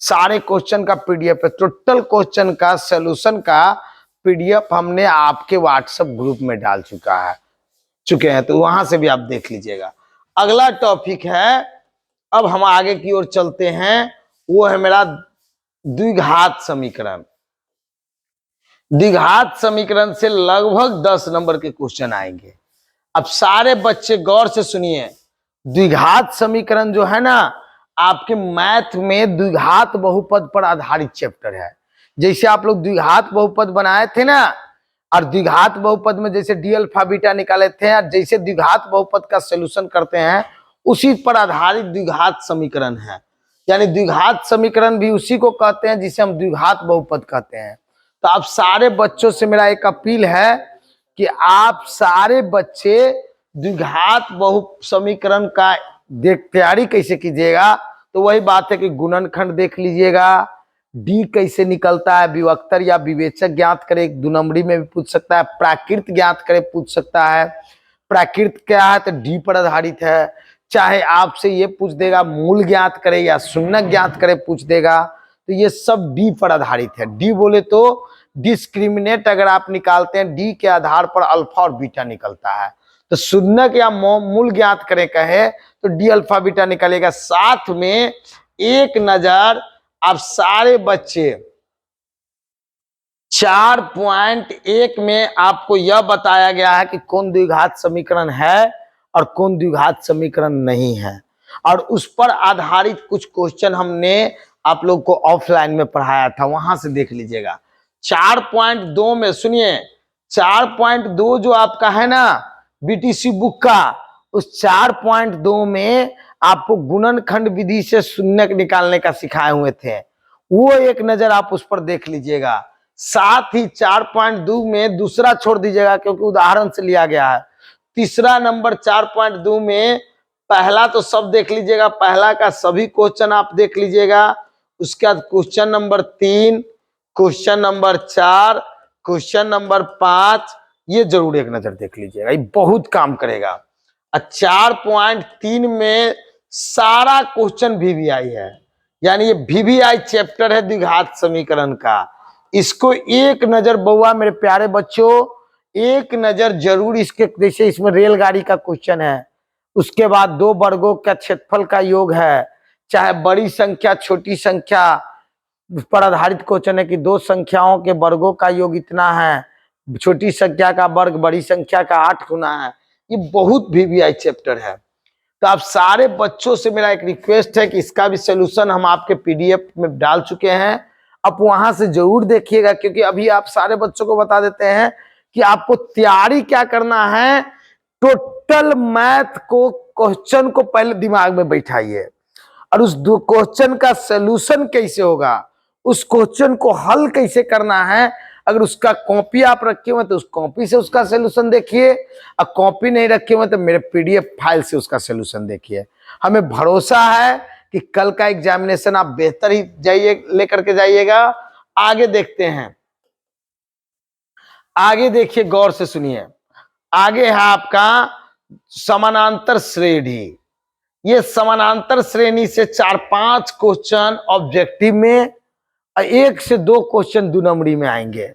सारे क्वेश्चन का PDF है, टोटल क्वेश्चन का सॉल्यूशन का PDF हमने आपके व्हाट्सएप ग्रुप में डाल चुके हैं, तो वहां से भी आप देख लीजिएगा। अगला टॉपिक है, अब हम आगे की ओर चलते हैं, वो है मेरा द्विघात समीकरण। द्विघात समीकरण से लगभग 10 नंबर के क्वेश्चन आएंगे। अब सारे बच्चे गौर से सुनिए, द्विघात समीकरण जो है ना आपके मैथ में द्विघात बहुपद पर आधारित चैप्टर है। जैसे आप लोग द्विघात बहुपद बनाए थे ना, और द्विघात बहुपद में जैसे डी अल्फा बीटा निकाले थे, और जैसे द्विघात बहुपद का सॉल्यूशन करते हैं उसी पर आधारित द्विघात समीकरण है। यानी द्विघात समीकरण भी उसी को कहते हैं जिसे हम द्विघात बहुपद कहते हैं। तो आप सारे बच्चों से मेरा एक अपील है कि आप सारे बच्चे द्विघात बहु समीकरण का तैयारी कैसे कीजिएगा, तो वही बात है कि गुणनखंड देख लीजिएगा, डी कैसे निकलता है, विभक्तर या विवेचक ज्ञात करे, 2 नंबरी में भी पूछ सकता है, प्राकृत ज्ञात करे पूछ सकता है। प्राकृत क्या है तो डी पर आधारित है। चाहे आपसे ये पूछ देगा मूल ज्ञात करे या शून्य ज्ञात करे पूछ देगा, तो ये सब डी पर आधारित है। डी बोले तो डिस्क्रिमिनेट अगर आप निकालते हैं डी के आधार पर अल्फा और बीटा निकलता है, तो शून्य या मूल ज्ञात करे कहे तो डी अल्फा बीटा निकलेगा। साथ में एक नजर आप सारे बच्चे 4.1 में आपको यह बताया गया है कि कौन द्विघात समीकरण है और कौन द्विघात समीकरण नहीं है, और उस पर आधारित कुछ क्वेश्चन हमने आप लोग को ऑफलाइन में पढ़ाया था, वहां से देख लीजिएगा। 4.2 में सुनिए, 4.2 जो आपका है ना बीटीसी बुक का, उस 4.2 में आपको गुणनखंड विधि से शून्य निकालने का सिखाए हुए थे, वो एक नजर आप उस पर देख लीजिएगा। साथ ही 4.2 में दूसरा छोड़ दीजिएगा क्योंकि उदाहरण से लिया गया है। तीसरा नंबर 4.2 में पहला तो सब देख लीजिएगा, पहला का सभी क्वेश्चन आप देख लीजिएगा। उसके बाद question number 3, question number 4, question number 5, ये जरूर एक नजर देख लीजिएगा, ये बहुत काम करेगा। 4.3 में सारा क्वेश्चन वीवीआई है, यानी ये वीवीआई चैप्टर है द्विघात समीकरण का। इसको एक नजर बउआ मेरे प्यारे बच्चों, एक नजर जरूर इसके, जैसे इसमें रेलगाड़ी का क्वेश्चन है, उसके बाद दो वर्गों का क्षेत्रफल का योग है, चाहे बड़ी संख्या छोटी संख्या पर आधारित क्वेश्चन है कि दो संख्याओं के वर्गों का योग इतना है, छोटी संख्या का वर्ग बड़ी संख्या का 8 गुना है। ये बहुत वीवीआई चैप्टर है। तो आप सारे बच्चों से मेरा एक रिक्वेस्ट है कि इसका भी सोल्यूशन हम आपके पीडीएफ में डाल चुके हैं, आप वहां से जरूर देखिएगा, क्योंकि अभी आप सारे बच्चों को बता देते हैं कि आपको तैयारी क्या करना है। टोटल मैथ को क्वेश्चन को पहले दिमाग में बैठाइए, और उस दो क्वेश्चन का सोल्यूशन कैसे होगा, उस क्वेश्चन को हल कैसे करना है। अगर उसका कॉपी आप रखे हुए तो उस कॉपी से उसका सोल्यूशन देखिए, और कॉपी नहीं रखे हुए तो मेरे पीडीएफ फाइल से उसका सोल्यूशन देखिए। हमें भरोसा है कि कल का एग्जामिनेशन आप बेहतर ही जाइए, लेकर के जाइएगा। आगे देखते हैं, आगे देखिए, गौर से सुनिए। आगे है आपका समानांतर श्रेणी। ये समानांतर श्रेणी से 4-5 क्वेश्चन ऑब्जेक्टिव में, 1 से 2 क्वेश्चन 2 नंबरी में आएंगे।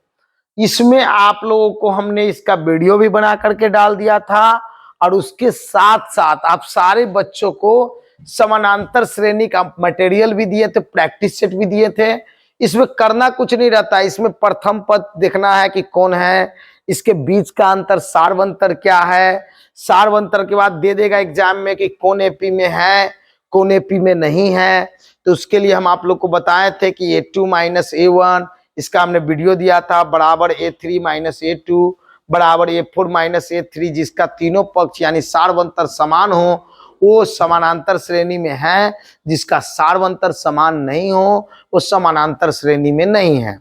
इसमें आप लोगों को हमने इसका वीडियो भी बना करके डाल दिया था, और उसके साथ साथ आप सारे बच्चों को समानांतर श्रेणी का मटेरियल भी दिए थे, प्रैक्टिस सेट भी दिए थे। इसमें करना कुछ नहीं रहता, इसमें प्रथम पद देखना है कि कौन है, इसके बीच का अंतर सार्वंतर क्या है, सार्वंतर के बाद दे देगा एग्जाम में कि कौन एपी में है कौन एपी में नहीं है। तो उसके लिए हम आप लोग को बताए थे कि A2 - A1, इसका हमने वीडियो दिया था, बराबर A3 - A2 बराबर A4 - A3, जिसका तीनों पक्ष यानी सार्वंतर समान हो वो समानांतर श्रेणी में है, जिसका सार्वंतर समान नहीं हो वो समानांतर श्रेणी में नहीं है।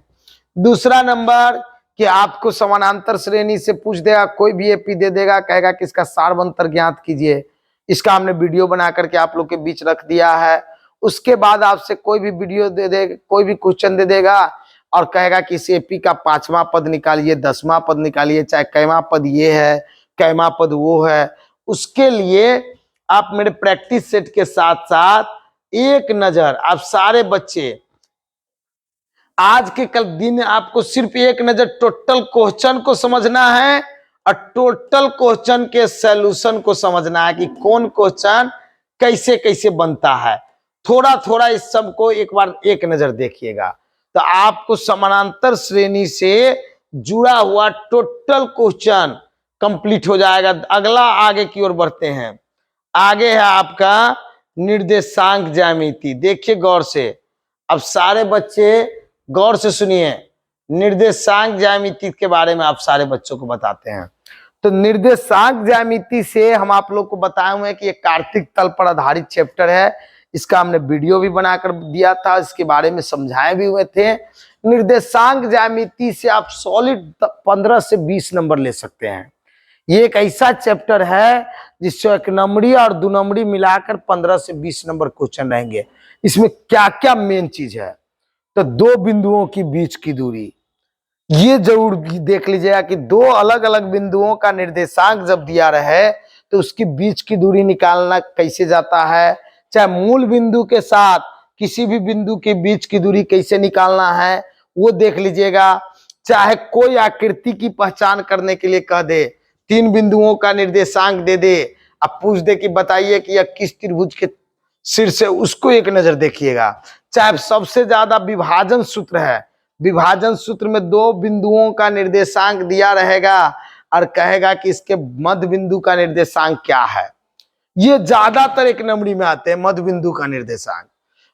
दूसरा नंबर कि आपको समानांतर श्रेणी से पूछ देगा, कोई भी एपी दे देगा, कहेगा कि इसका सार्वंतर ज्ञात कीजिए। इसका हमने वीडियो बना करके आप लोग के बीच रख दिया है। उसके बाद आपसे कोई भी वीडियो दे दे, कोई भी क्वेश्चन दे देगा और कहेगा कि इस एपी का 5वां पद निकालिए, 10वां पद निकालिए, चाहे कैवां पद ये है कैवां पद वो है। उसके लिए आप मेरे प्रैक्टिस सेट के साथ साथ एक नजर आप सारे बच्चे आज के कल दिन आपको सिर्फ एक नजर टोटल क्वेश्चन को समझना है और टोटल क्वेश्चन के सॉल्यूशन को समझना है कि कौन क्वेश्चन कैसे कैसे बनता है। थोड़ा थोड़ा इस सब को एक बार एक नजर देखिएगा तो आपको समानांतर श्रेणी से जुड़ा हुआ टोटल क्वेश्चन कंप्लीट हो जाएगा। अगला आगे की ओर बढ़ते हैं। आगे है आपका निर्देशांक ज्यामिति। देखिए गौर से, अब सारे बच्चे गौर से सुनिए, निर्देशांक ज्यामिति के बारे में आप सारे बच्चों को बताते हैं। तो निर्देशांक ज्यामिति से हम आप लोग को बताए हुए हैं कि ये कार्तिक तल पर आधारित चैप्टर है। इसका हमने वीडियो भी बनाकर दिया था, इसके बारे में समझाए भी हुए थे। निर्देशांक ज्यामिति से आप सॉलिड 15 से 20 नंबर ले सकते हैं। ये एक ऐसा चैप्टर है जिससे 1 नंबरी और 2 नंबरी मिलाकर 15 से 20 नंबर क्वेश्चन रहेंगे। इसमें क्या क्या मेन चीज है, तो 2 बिंदुओं की बीच की दूरी, ये जरूर देख लीजिएगा कि 2 अलग अलग बिंदुओं का निर्देशांक जब दिया रहे तो उसकी बीच की दूरी निकालना कैसे जाता है, चाहे मूल बिंदु के साथ किसी भी बिंदु के बीच की दूरी कैसे निकालना है वो देख लीजिएगा। चाहे कोई आकृति की पहचान करने के लिए कह दे, 3 बिंदुओं का निर्देशांक दे दे, अब पूछ दे कि बताइए कि यह किस त्रिभुज के सिर से, उसको एक नजर देखिएगा। चाहे सबसे ज्यादा विभाजन सूत्र है, विभाजन सूत्र में दो बिंदुओं का निर्देशांक दिया रहेगा और कहेगा कि इसके मध्य बिंदु का निर्देशांक क्या है। ये ज्यादातर एक नंबरी में आते हैं, मध्य बिंदु का निर्देशांक।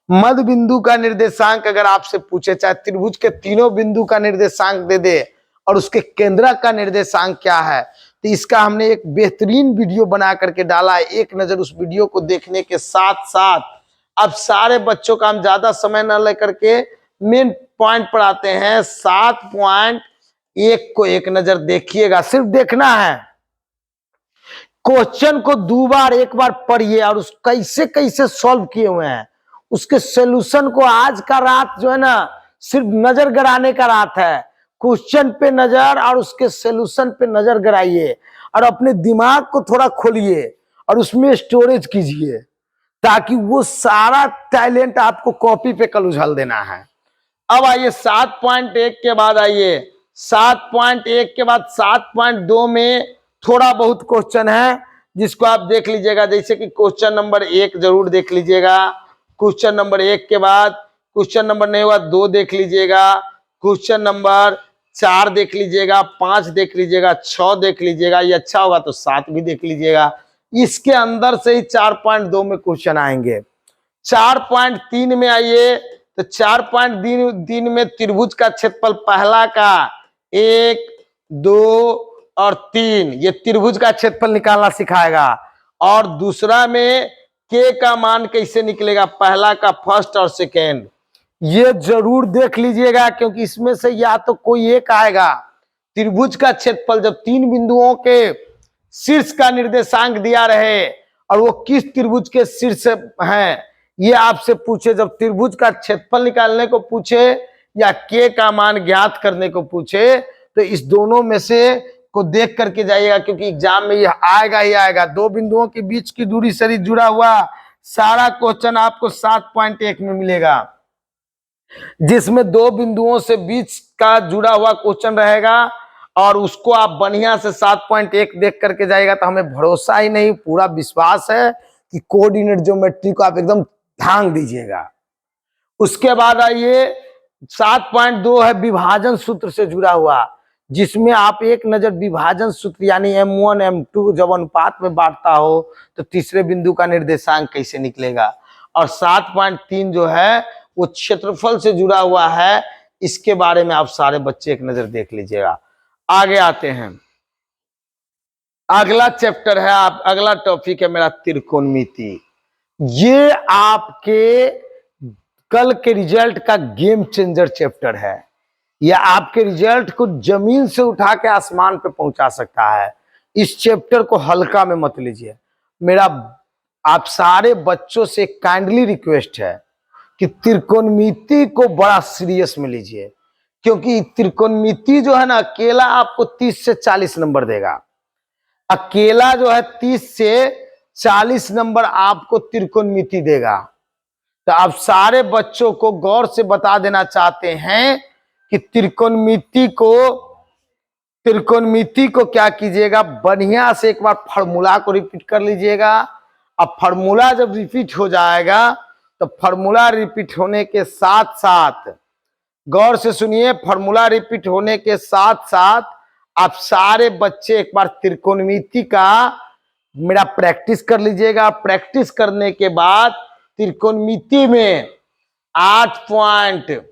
मध्य बिंदु का निर्देशांक अगर आपसे पूछे, चाहे त्रिभुज के तीनों बिंदु का निर्देशांक दे दे और उसके केंद्रक का निर्देशांक क्या है, तो इसका हमने एक बेहतरीन वीडियो बना करके डाला है। एक नजर उस वीडियो को देखने के साथ साथ अब सारे बच्चों का हम ज्यादा समय न लेकर के मेन पॉइंट पर आते हैं। 7.1 को एक नजर देखिएगा, सिर्फ देखना है। क्वेश्चन को दो बार एक बार पढ़िए और उस कैसे कैसे सॉल्व किए हुए हैं, उसके सोल्यूशन को आज का रात जो है ना, सिर्फ नजर गड़ाने का रात है। क्वेश्चन पे नजर और उसके सोल्यूशन पे नजर गड़ाइए और अपने दिमाग को थोड़ा खोलिए और उसमें स्टोरेज कीजिए, ताकि वो सारा टैलेंट आपको कॉपी पे कल उछाल देना है। अब आइए 7.1 के बाद, आइए 7.1 के बाद 7.2 में थोड़ा बहुत क्वेश्चन है जिसको आप देख लीजिएगा। जैसे कि क्वेश्चन नंबर 1 जरूर देख लीजिएगा। क्वेश्चन नंबर 1 के बाद क्वेश्चन नंबर नहीं हुआ 2 देख लीजिएगा, क्वेश्चन नंबर 4 देख लीजिएगा, 5 देख लीजिएगा, 6 देख लीजिएगा, ये अच्छा होगा तो 7 भी देख लीजिएगा। इसके अंदर से ही 4.2 में क्वेश्चन आएंगे। 4.3 में आइए तो 4.3 में त्रिभुज का क्षेत्रफल पहला का 1, 2 और 3, ये त्रिभुज का क्षेत्रफल निकालना सिखाएगा। और दूसरा में के का मान कैसे निकलेगा, पहला का फर्स्ट और सेकेंड, ये जरूर देख लीजिएगा, क्योंकि इसमें से या तो कोई एक आएगा। त्रिभुज का क्षेत्रफल जब 3 बिंदुओं के शीर्ष का निर्देशांक दिया रहे और वो किस त्रिभुज के शीर्ष हैं, ये आपसे पूछे, जब त्रिभुज का क्षेत्रफल निकालने को पूछे या के का मान ज्ञात करने को पूछे, तो इस दोनों में से को देख करके जाइएगा, क्योंकि एग्जाम में ये आएगा ही आएगा। दो बिंदुओं के बीच की दूरी से जुड़ा हुआ सारा क्वेश्चन आपको 7.1 में मिलेगा, जिसमें दो बिंदुओं से बीच का जुड़ा हुआ क्वेश्चन रहेगा और उसको आप बढ़िया से 7.1 देख करके जाइएगा। तो हमें भरोसा ही नहीं, पूरा विश्वास है कि कोऑर्डिनेट ज्योमेट्री को आप एकदम ध्यान दीजिएगा। उसके बाद आइए 7.2 है विभाजन सूत्र से जुड़ा हुआ, जिसमें आप एक नजर विभाजन सूत्र यानी M1 M2 जब अनुपात में बांटता हो तो तीसरे बिंदु का निर्देशांक कैसे निकलेगा। और 7.3 जो है वो क्षेत्रफल से जुड़ा हुआ है, इसके बारे में आप सारे बच्चे एक नजर देख लीजिएगा। आगे आते हैं, अगला चैप्टर है, आप अगला टॉपिक है मेरा त्रिकोणमिति। ये आपके कल के रिजल्ट का गेम चेंजर चैप्टर है। यह आपके रिजल्ट को जमीन से उठा के आसमान पे पहुंचा सकता है। इस चैप्टर को हल्का में मत लीजिए। मेरा आप सारे बच्चों से काइंडली रिक्वेस्ट है कि त्रिकोणमिति को बड़ा सीरियस में लीजिए, क्योंकि त्रिकोणमिति जो है ना, अकेला आपको 30 से 40 नंबर देगा। अकेला जो है 30 से 40 नंबर आपको त्रिकोणमिति देगा। तो आप सारे बच्चों को गौर से बता देना चाहते हैं कि त्रिकोणमिति को क्या कीजिएगा, बढ़िया से एक बार फार्मूला को रिपीट कर लीजिएगा। अब फार्मूला जब रिपीट हो जाएगा तो फार्मूला रिपीट होने के साथ साथ, गौर से सुनिए, फार्मूला रिपीट होने के साथ साथ आप सारे बच्चे एक बार त्रिकोणमिति का मेरा प्रैक्टिस कर लीजिएगा। प्रैक्टिस करने के बाद त्रिकोणमिति में 8 पॉइंट,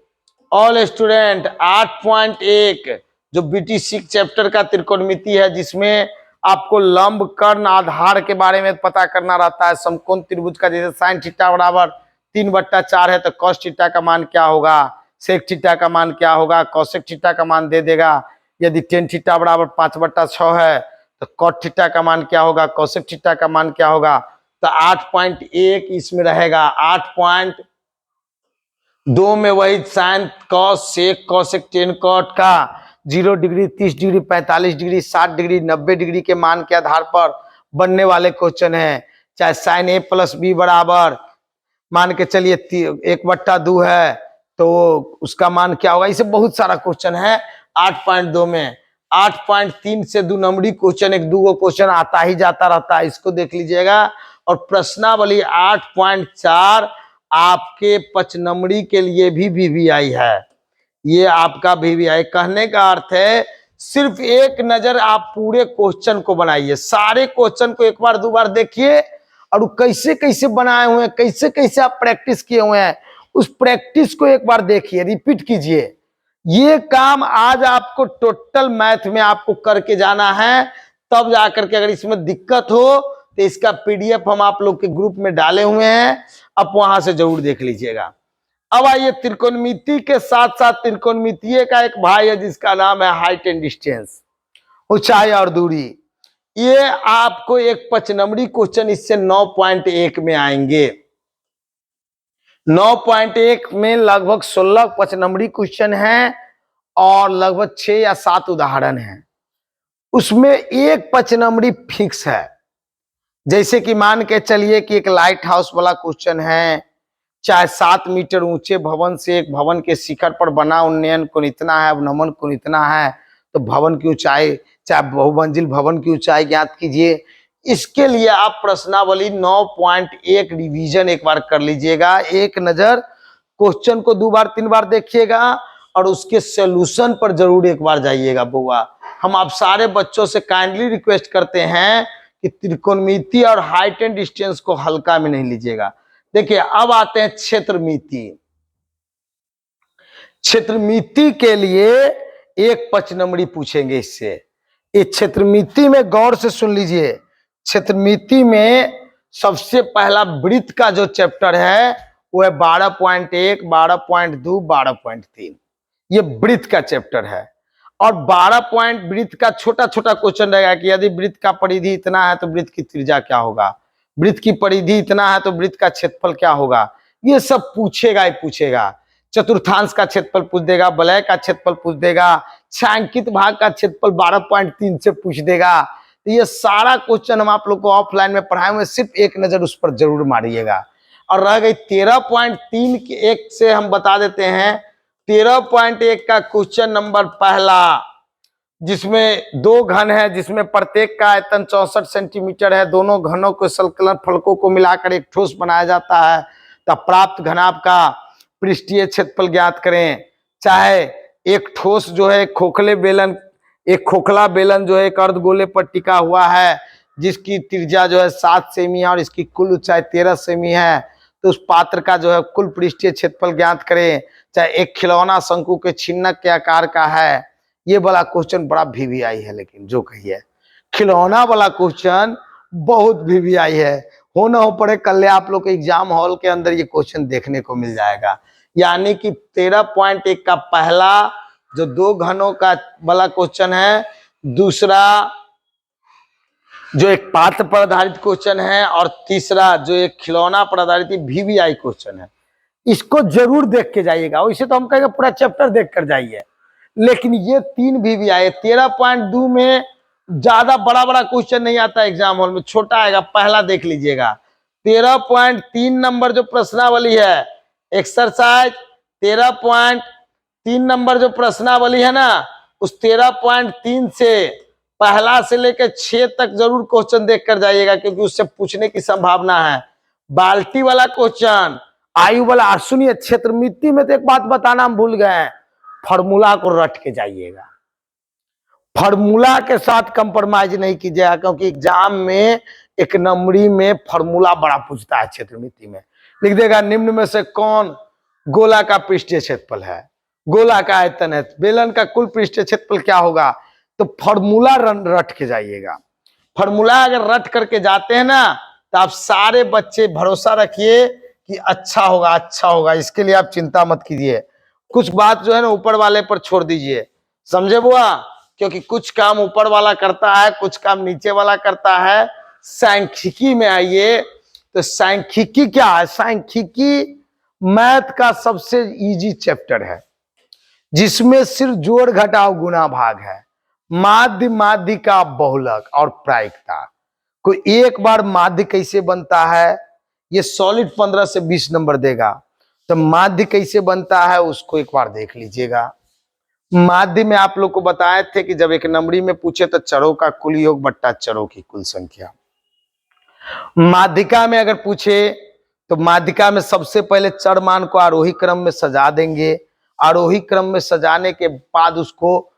ऑल स्टूडेंट 8.1 जो BT6 चैप्टर का त्रिकोणमिति है, जिसमें आपको लंब, कर्ण, आधार के बारे में पता करना रहता है। समकोण त्रिभुज का जैसे साइन थीटा बराबर 3/4 है तो कॉस थीटा का मान क्या होगा, सेक थीटा का मान क्या होगा, कॉसेक थीटा का मान दे देगा। यदि टेन थीटा बराबर 5/6 है तो कॉट थीटा का मान क्या होगा, कॉसेक थीटा का मान क्या होगा। तो 8.1 इसमें रहेगा। 8.2 में वही sign, cos, sec, cosec, tan, cot का 0 degree, 30 degree, 45 degree, 60 degree, 90 degree के मान के आधार पर बनने वाले क्वेश्चन है। चाहे साइन A + B बराबर मान के चलिए 1/2 है तो उसका मान क्या होगा। इसे बहुत सारा क्वेश्चन है 8.2 में। 8.3 से 2 नंबरी क्वेश्चन, 1-2 क्वेश्चन आता ही जाता रहता है, इसको देख लीजिएगा। और प्रश्नावली 8.4 आपके पचनमड़ी के लिए भी वीवीआई है। ये आपका वीवीआई कहने का अर्थ है सिर्फ एक नजर आप पूरे क्वेश्चन को बनाइए, सारे क्वेश्चन को एक बार दो बार देखिए और कैसे कैसे बनाए हुए हैं, कैसे कैसे आप प्रैक्टिस किए हुए हैं, उस प्रैक्टिस को एक बार देखिए, रिपीट कीजिए। ये काम आज आपको टोटल मैथ में आपको करके जाना है, तब जाकर के अगर इसमें दिक्कत हो तो इसका पीडीएफ हम आप लोग के ग्रुप में डाले हुए हैं, आप वहां से जरूर देख लीजिएगा। अब आइए त्रिकोणमिति के साथ साथ त्रिकोणमितीय का एक भाई है जिसका नाम है हाइट एंड डिस्टेंस, ऊंचाई और दूरी। ये आपको एक 5 नंबरी क्वेश्चन इससे 9.1 में आएंगे। 9.1 में लगभग 16 5 नंबरी क्वेश्चन है और लगभग 6 या 7 उदाहरण है। उसमें एक 5 नंबरी फिक्स है, जैसे कि मान के चलिए कि एक लाइट हाउस वाला क्वेश्चन है, चाहे 7 मीटर ऊंचे भवन से एक भवन के शिखर पर बना उन्नयन कोण इतना है, अवनमन कोण इतना है, तो भवन की ऊंचाई, चाहे बहुमंजिल भवन की ऊंचाई ज्ञात कीजिए। इसके लिए आप प्रश्नावली 9.1 रिवीजन एक बार कर लीजिएगा, एक नजर क्वेश्चन को 2 बार 3 बार देखिएगा और उसके सॉल्यूशन पर जरूर एक बार जाइएगा। बुआ, हम आप सारे बच्चों से काइंडली रिक्वेस्ट करते हैं कि त्रिकोणमिति और हाइट एंड डिस्टेंस को हल्का में नहीं लीजिएगा। देखिए अब आते हैं क्षेत्रमिति। क्षेत्रमिति के लिए एक 5 नंबरी पूछेंगे इससे। इस क्षेत्रमिति में गौर से सुन लीजिए, क्षेत्रमिति में सबसे पहला वृत्त का जो चैप्टर है वो है 12.1, 12.2, 12.3। ये वृत्त का चैप्टर है और 12 पॉइंट वृत्त का छोटा छोटा क्वेश्चन रहेगा कि यदि वृत्त का परिधि इतना है तो वृत्त की त्रिज्या क्या होगा, वृत्त की परिधि इतना है तो वृत्त का क्षेत्रफल क्या होगा, ये सब पूछेगा ही पूछेगा। चतुर्थांश का क्षेत्रफल पूछ देगा, वलय का क्षेत्रफल पूछ देगा, छायांकित भाग का क्षेत्रफल 12.3 से पूछ देगा। तो ये सारा क्वेश्चन हम आप लोग को ऑफलाइन में पढ़ाए हुए, सिर्फ एक नजर उस पर जरूर मारिएगा। और रह गई 13.3 के एक से हम बता देते हैं। 13.1 का क्वेश्चन नंबर पहला, जिसमें 2 घन है, जिसमें प्रत्येक का आयतन 64 सेंटीमीटर है, दोनों घनों को संकलन फलकों को मिलाकर एक ठोस बनाया जाता है, तब प्राप्त घनाभ का पृष्ठीय क्षेत्रफल ज्ञात करें। चाहे एक ठोस जो है खोखले बेलन, एक खोखला बेलन जो है एक अर्धगोले पर टिका हुआ है, जिसकी त्रिज्या जो है 7 सेमी है और इसकी कुल ऊंचाई 13 सेमी है, तो उस पात्र का जो है कुल पृष्ठीय क्षेत्रफल ज्ञात करें। चाहे एक खिलौना शंकु के छिन्नक के आकार का है, ये वाला क्वेश्चन बड़ा वीवीआई है, लेकिन जो कहिए खिलौना वाला क्वेश्चन बहुत वीवीआई है। हो ना हो पड़े कल आप लोग के एग्जाम हॉल के अंदर ये क्वेश्चन देखने को मिल जाएगा। यानी कि 13.1 का पहला जो 2 घनों का वाला क्वेश्चन है, दूसरा जो एक पात्र पर आधारित क्वेश्चन है, और तीसरा जो एक खिलौना पर आधारित वीवीआई क्वेश्चन है। इसको जरूर देख के जाइएगा, वैसे तो हम कहेंगे पूरा चैप्टर देख कर जाइए, लेकिन ये 3 वीवीआई। 13.2 में ज्यादा बड़ा बड़ा क्वेश्चन नहीं आता एग्जाम हॉल में, छोटा आएगा, पहला देख लीजिएगा। 13.3 नंबर जो प्रश्नावली है, एक्सरसाइज 13.3 नंबर जो प्रश्नावली है ना, उस 13.3 से पहला से लेकर 6 तक जरूर क्वेश्चन देख कर जाइएगा, क्योंकि उससे पूछने की संभावना है। बाल्टी वाला क्वेश्चन, आयु वाला। सुनिए, क्षेत्रमिति में तो एक बात बताना हम भूल गए, फॉर्मूला को रट के जाइएगा, फॉर्मूला के साथ कंप्रोमाइज नहीं कीजिएगा, क्योंकि एग्जाम में 1 नंबरी में फॉर्मूला बड़ा पूछता है। क्षेत्रमिति में लिख देगा निम्न में से कौन गोला का पृष्ठीय क्षेत्रफल है, गोला का आयतन है, बेलन का कुल पृष्ठीय क्षेत्रफल क्या होगा, तो फॉर्मूला रट के जाइएगा। फॉर्मूला अगर रट करके जाते हैं ना, तो आप सारे बच्चे भरोसा रखिए कि अच्छा होगा, अच्छा होगा। इसके लिए आप चिंता मत कीजिए, कुछ बात जो है ना ऊपर वाले पर छोड़ दीजिए, समझे बुआ, क्योंकि कुछ काम ऊपर वाला करता है, कुछ काम नीचे वाला करता है। सांख्यिकी में आइए, तो सांख्यिकी क्या है, सांख्यिकी मैथ का सबसे इजी चैप्टर है, जिसमें सिर्फ जोड़ घटाव गुना भाग है, माध्य, माध्य का बहुलक और प्रायिकता। कोई एक बार माध्य कैसे बनता है, ये सॉलिड 15 से 20 नंबर देगा, तो माध्य कैसे बनता है उसको एक बार देख लीजिएगा। माध्य में आप लोग को बताए थे कि जब 1 नंबरी में पूछे तो चरों का कुल योग बट्टा चरों की कुल संख्या। माध्यिका में अगर पूछे तो माध्यिका में सबसे पहले चरमान को आरोही क्रम में सजा देंगे। आरोही क्रम में सजाने के बाद उसको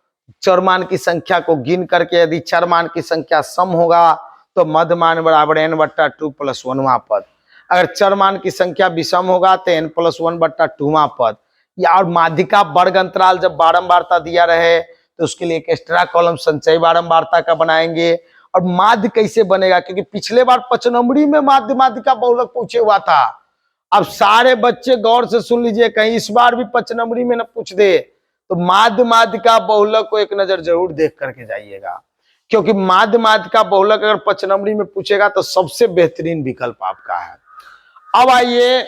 चरमान की संख्या को गिन करके यदि चरमान की संख्या सम होगा तो मध्यमान बराबर n/2 + 1वां पद। अगर चरमान की संख्या विषम होगा तो n+1/2वां पद। या और माध्यिका वर्ग अंतराल जब बारंबारता दिया रहे तो उसके लिए एक एक्स्ट्रा कॉलम संचयी बारंबारता का बनाएंगे। और माध्य कैसे बनेगा, क्योंकि पिछले बार 5 नंबरी में माध्य माध्यिका बहुलक पूछे हुआ था। अब सारे बच्चे गौर से सुन लीजिए, कहीं इस बार भी 5 नंबरी में न पूछ दे, तो माध्य माध्यिका बहुलक को एक नजर जरूर देख करके जाइएगा, क्योंकि माध्य माध्यिका बहुलक अगर 5 नंबरी में पूछेगा तो सबसे बेहतरीन विकल्प आपका है। अब आइए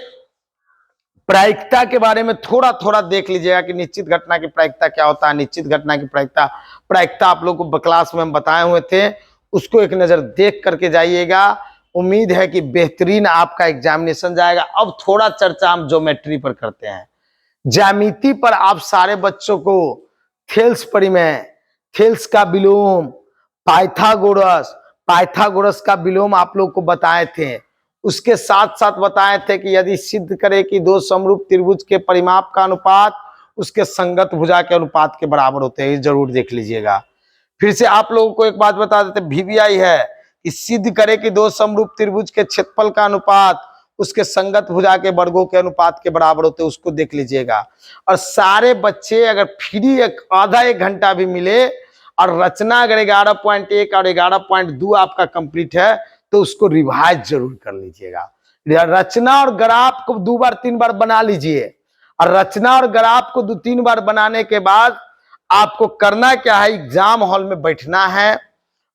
प्रायिकता के बारे में थोड़ा थोड़ा देख लीजिएगा कि निश्चित घटना की प्रायिकता क्या होता है। निश्चित घटना की प्रायिकता आप लोगों को क्लास में हम बताए हुए थे, उसको एक नजर देख करके जाइएगा। उम्मीद है कि बेहतरीन आपका एग्जामिनेशन जाएगा। अब थोड़ा चर्चा हम ज्योमेट्री पर करते हैं। ज्यामिति पर आप सारे बच्चों को थेल्स परिमेय, थेल्स का विलोम, पाइथागोरस का विलोम आप लोग को बताए थे। उसके साथ साथ बताए थे कि यदि सिद्ध करे कि दो समरूप त्रिभुज के परिमाप का अनुपात उसके संगत भुजा के अनुपात के बराबर होते हैं, जरूर देख लीजिएगा। फिर से आप लोगों को एक बात बता देते, VBI है कि सिद्ध करे कि दो समरूप त्रिभुज के क्षेत्रफल का अनुपात उसके संगत भुजा के वर्गों के अनुपात के बराबर होते हैं, उसको देख लीजिएगा। और सारे बच्चे अगर फ्री आधा एक घंटा भी मिले और रचना अगर 11.1 और 11.2 आपका कंप्लीट है तो उसको रिवाइज जरूर कर लीजिएगा। रचना और ग्राफ को 2 बार 3 बार बना लीजिए। और रचना और ग्राफ को 2-3 बार बनाने के बाद आपको करना क्या है, एग्जाम हॉल में बैठना है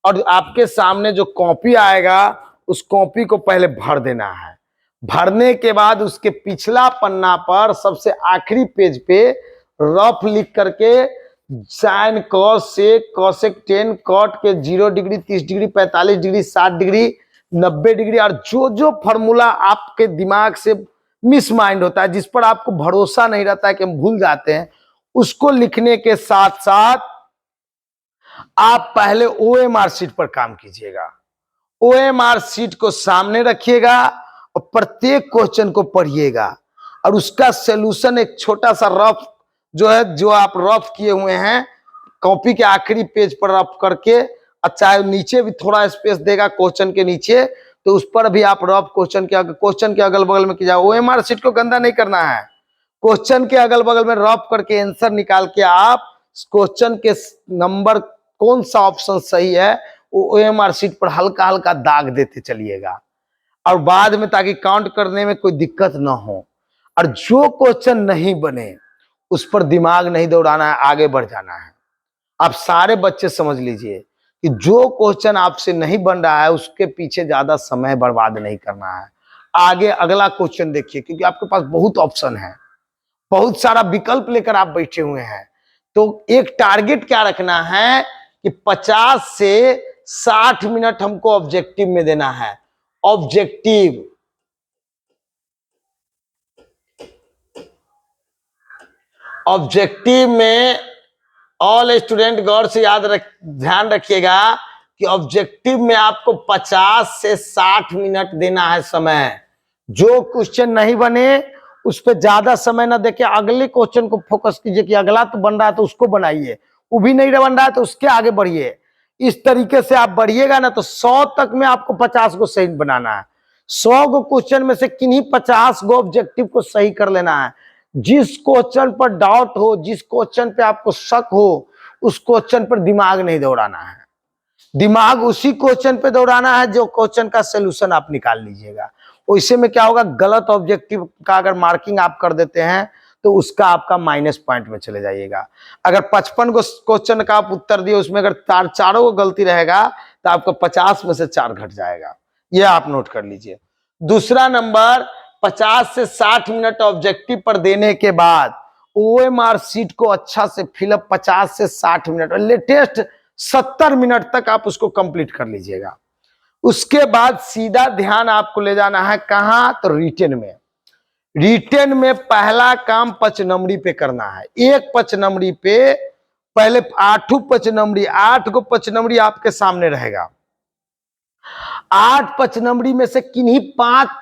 और आपके सामने जो कॉपी आएगा उस कॉपी को पहले भर देना है। भरने के बाद उसके पिछला पन्ना पर सबसे आखिरी पेज पे रफ लिख करके sine cos sec cosec tan cot के 0 degree 30 degree 45 degree 60 degree 90 degree और जो जो फॉर्मूला आपके दिमाग से मिस माइंड होता है, जिस पर आपको भरोसा नहीं रहता है कि हम भूल जाते हैं, उसको लिखने के साथ साथ आप पहले OMR शीट पर काम कीजिएगा। OMR शीट को सामने रखिएगा और प्रत्येक क्वेश्चन को पढ़िएगा और उसका सॉल्यूशन एक छोटा सा रफ जो है, जो आप रफ किए हुए हैं कॉपी के आखिरी पेज पर रफ करके, चाहे नीचे भी थोड़ा स्पेस देगा क्वेश्चन के नीचे तो उस पर भी आप रफ क्वेश्चन के अगल बगल में कीजिए। OMR शीट को गंदा नहीं करना है, क्वेश्चन के अगल बगल में रफ करके आंसर निकाल के आप क्वेश्चन के नंबर कौन सा ऑप्शन सही है वो OMR शीट पर हल्का हल्का दाग देते चलिएगा और बाद में, ताकि काउंट करने में कोई दिक्कत ना हो। और जो क्वेश्चन नहीं बने उस पर दिमाग नहीं दौड़ाना है, आगे बढ़ जाना है। आप सारे बच्चे समझ लीजिए कि जो क्वेश्चन आपसे नहीं बन रहा है उसके पीछे ज्यादा समय बर्बाद नहीं करना है। आगे अगला क्वेश्चन देखिए, क्योंकि आपके पास बहुत ऑप्शन है, बहुत सारा विकल्प लेकर आप बैठे हुए हैं। तो एक टारगेट क्या रखना है कि 50 से 60 मिनट हमको ऑब्जेक्टिव में देना है। ऑब्जेक्टिव में ऑल स्टूडेंट गौर से ध्यान रखिएगा कि ऑब्जेक्टिव में आपको 50 से 60 मिनट देना है समय। जो क्वेश्चन नहीं बने उस पर ज्यादा समय ना देके अगले क्वेश्चन को फोकस कीजिए कि अगला तो बन रहा है तो उसको बनाइए, वो भी नहीं बन रहा है तो उसके आगे बढ़िए। इस तरीके से आप बढ़िएगा ना तो 100 तक में आपको 50 को सही बनाना है। 100 गो क्वेश्चन में से किन्हीं 50 गो ऑब्जेक्टिव को सही कर लेना है। जिस क्वेश्चन पर डाउट हो, जिस क्वेश्चन पे आपको शक हो, उस क्वेश्चन पर दिमाग नहीं दौड़ाना है। दिमाग उसी क्वेश्चन पे दौड़ाना है जो क्वेश्चन का सोल्यूशन आप निकाल लीजिएगा। वैसे में क्या होगा, गलत ऑब्जेक्टिव का अगर मार्किंग आप कर देते हैं तो उसका आपका माइनस पॉइंट में चले जाइएगा। अगर 55 को क्वेश्चन का आप उत्तर दिए, उसमें अगर चारों को गलती रहेगा तो आपका 50 में से 4 घट जाएगा। ये आप नोट कर लीजिए। दूसरा नंबर, 50 से 60 मिनट ऑब्जेक्टिव पर देने के बाद OMR शीट को अच्छा से फिलअप 50 से 60 मिनट और लेटेस्ट 70 मिनट तक आप उसको कंप्लीट कर लीजिएगा। उसके बाद सीधा ध्यान आपको ले जाना है कहां, तो रिटेन में। रिटेन में पहला काम 5 नंबरी पे करना है। एक 5 नंबरी पे पहले 8 5 नंबरी, 8 को 5 नंबरी आपके सामने रहेगा। 8 पचनमड़ी में से किन्हीं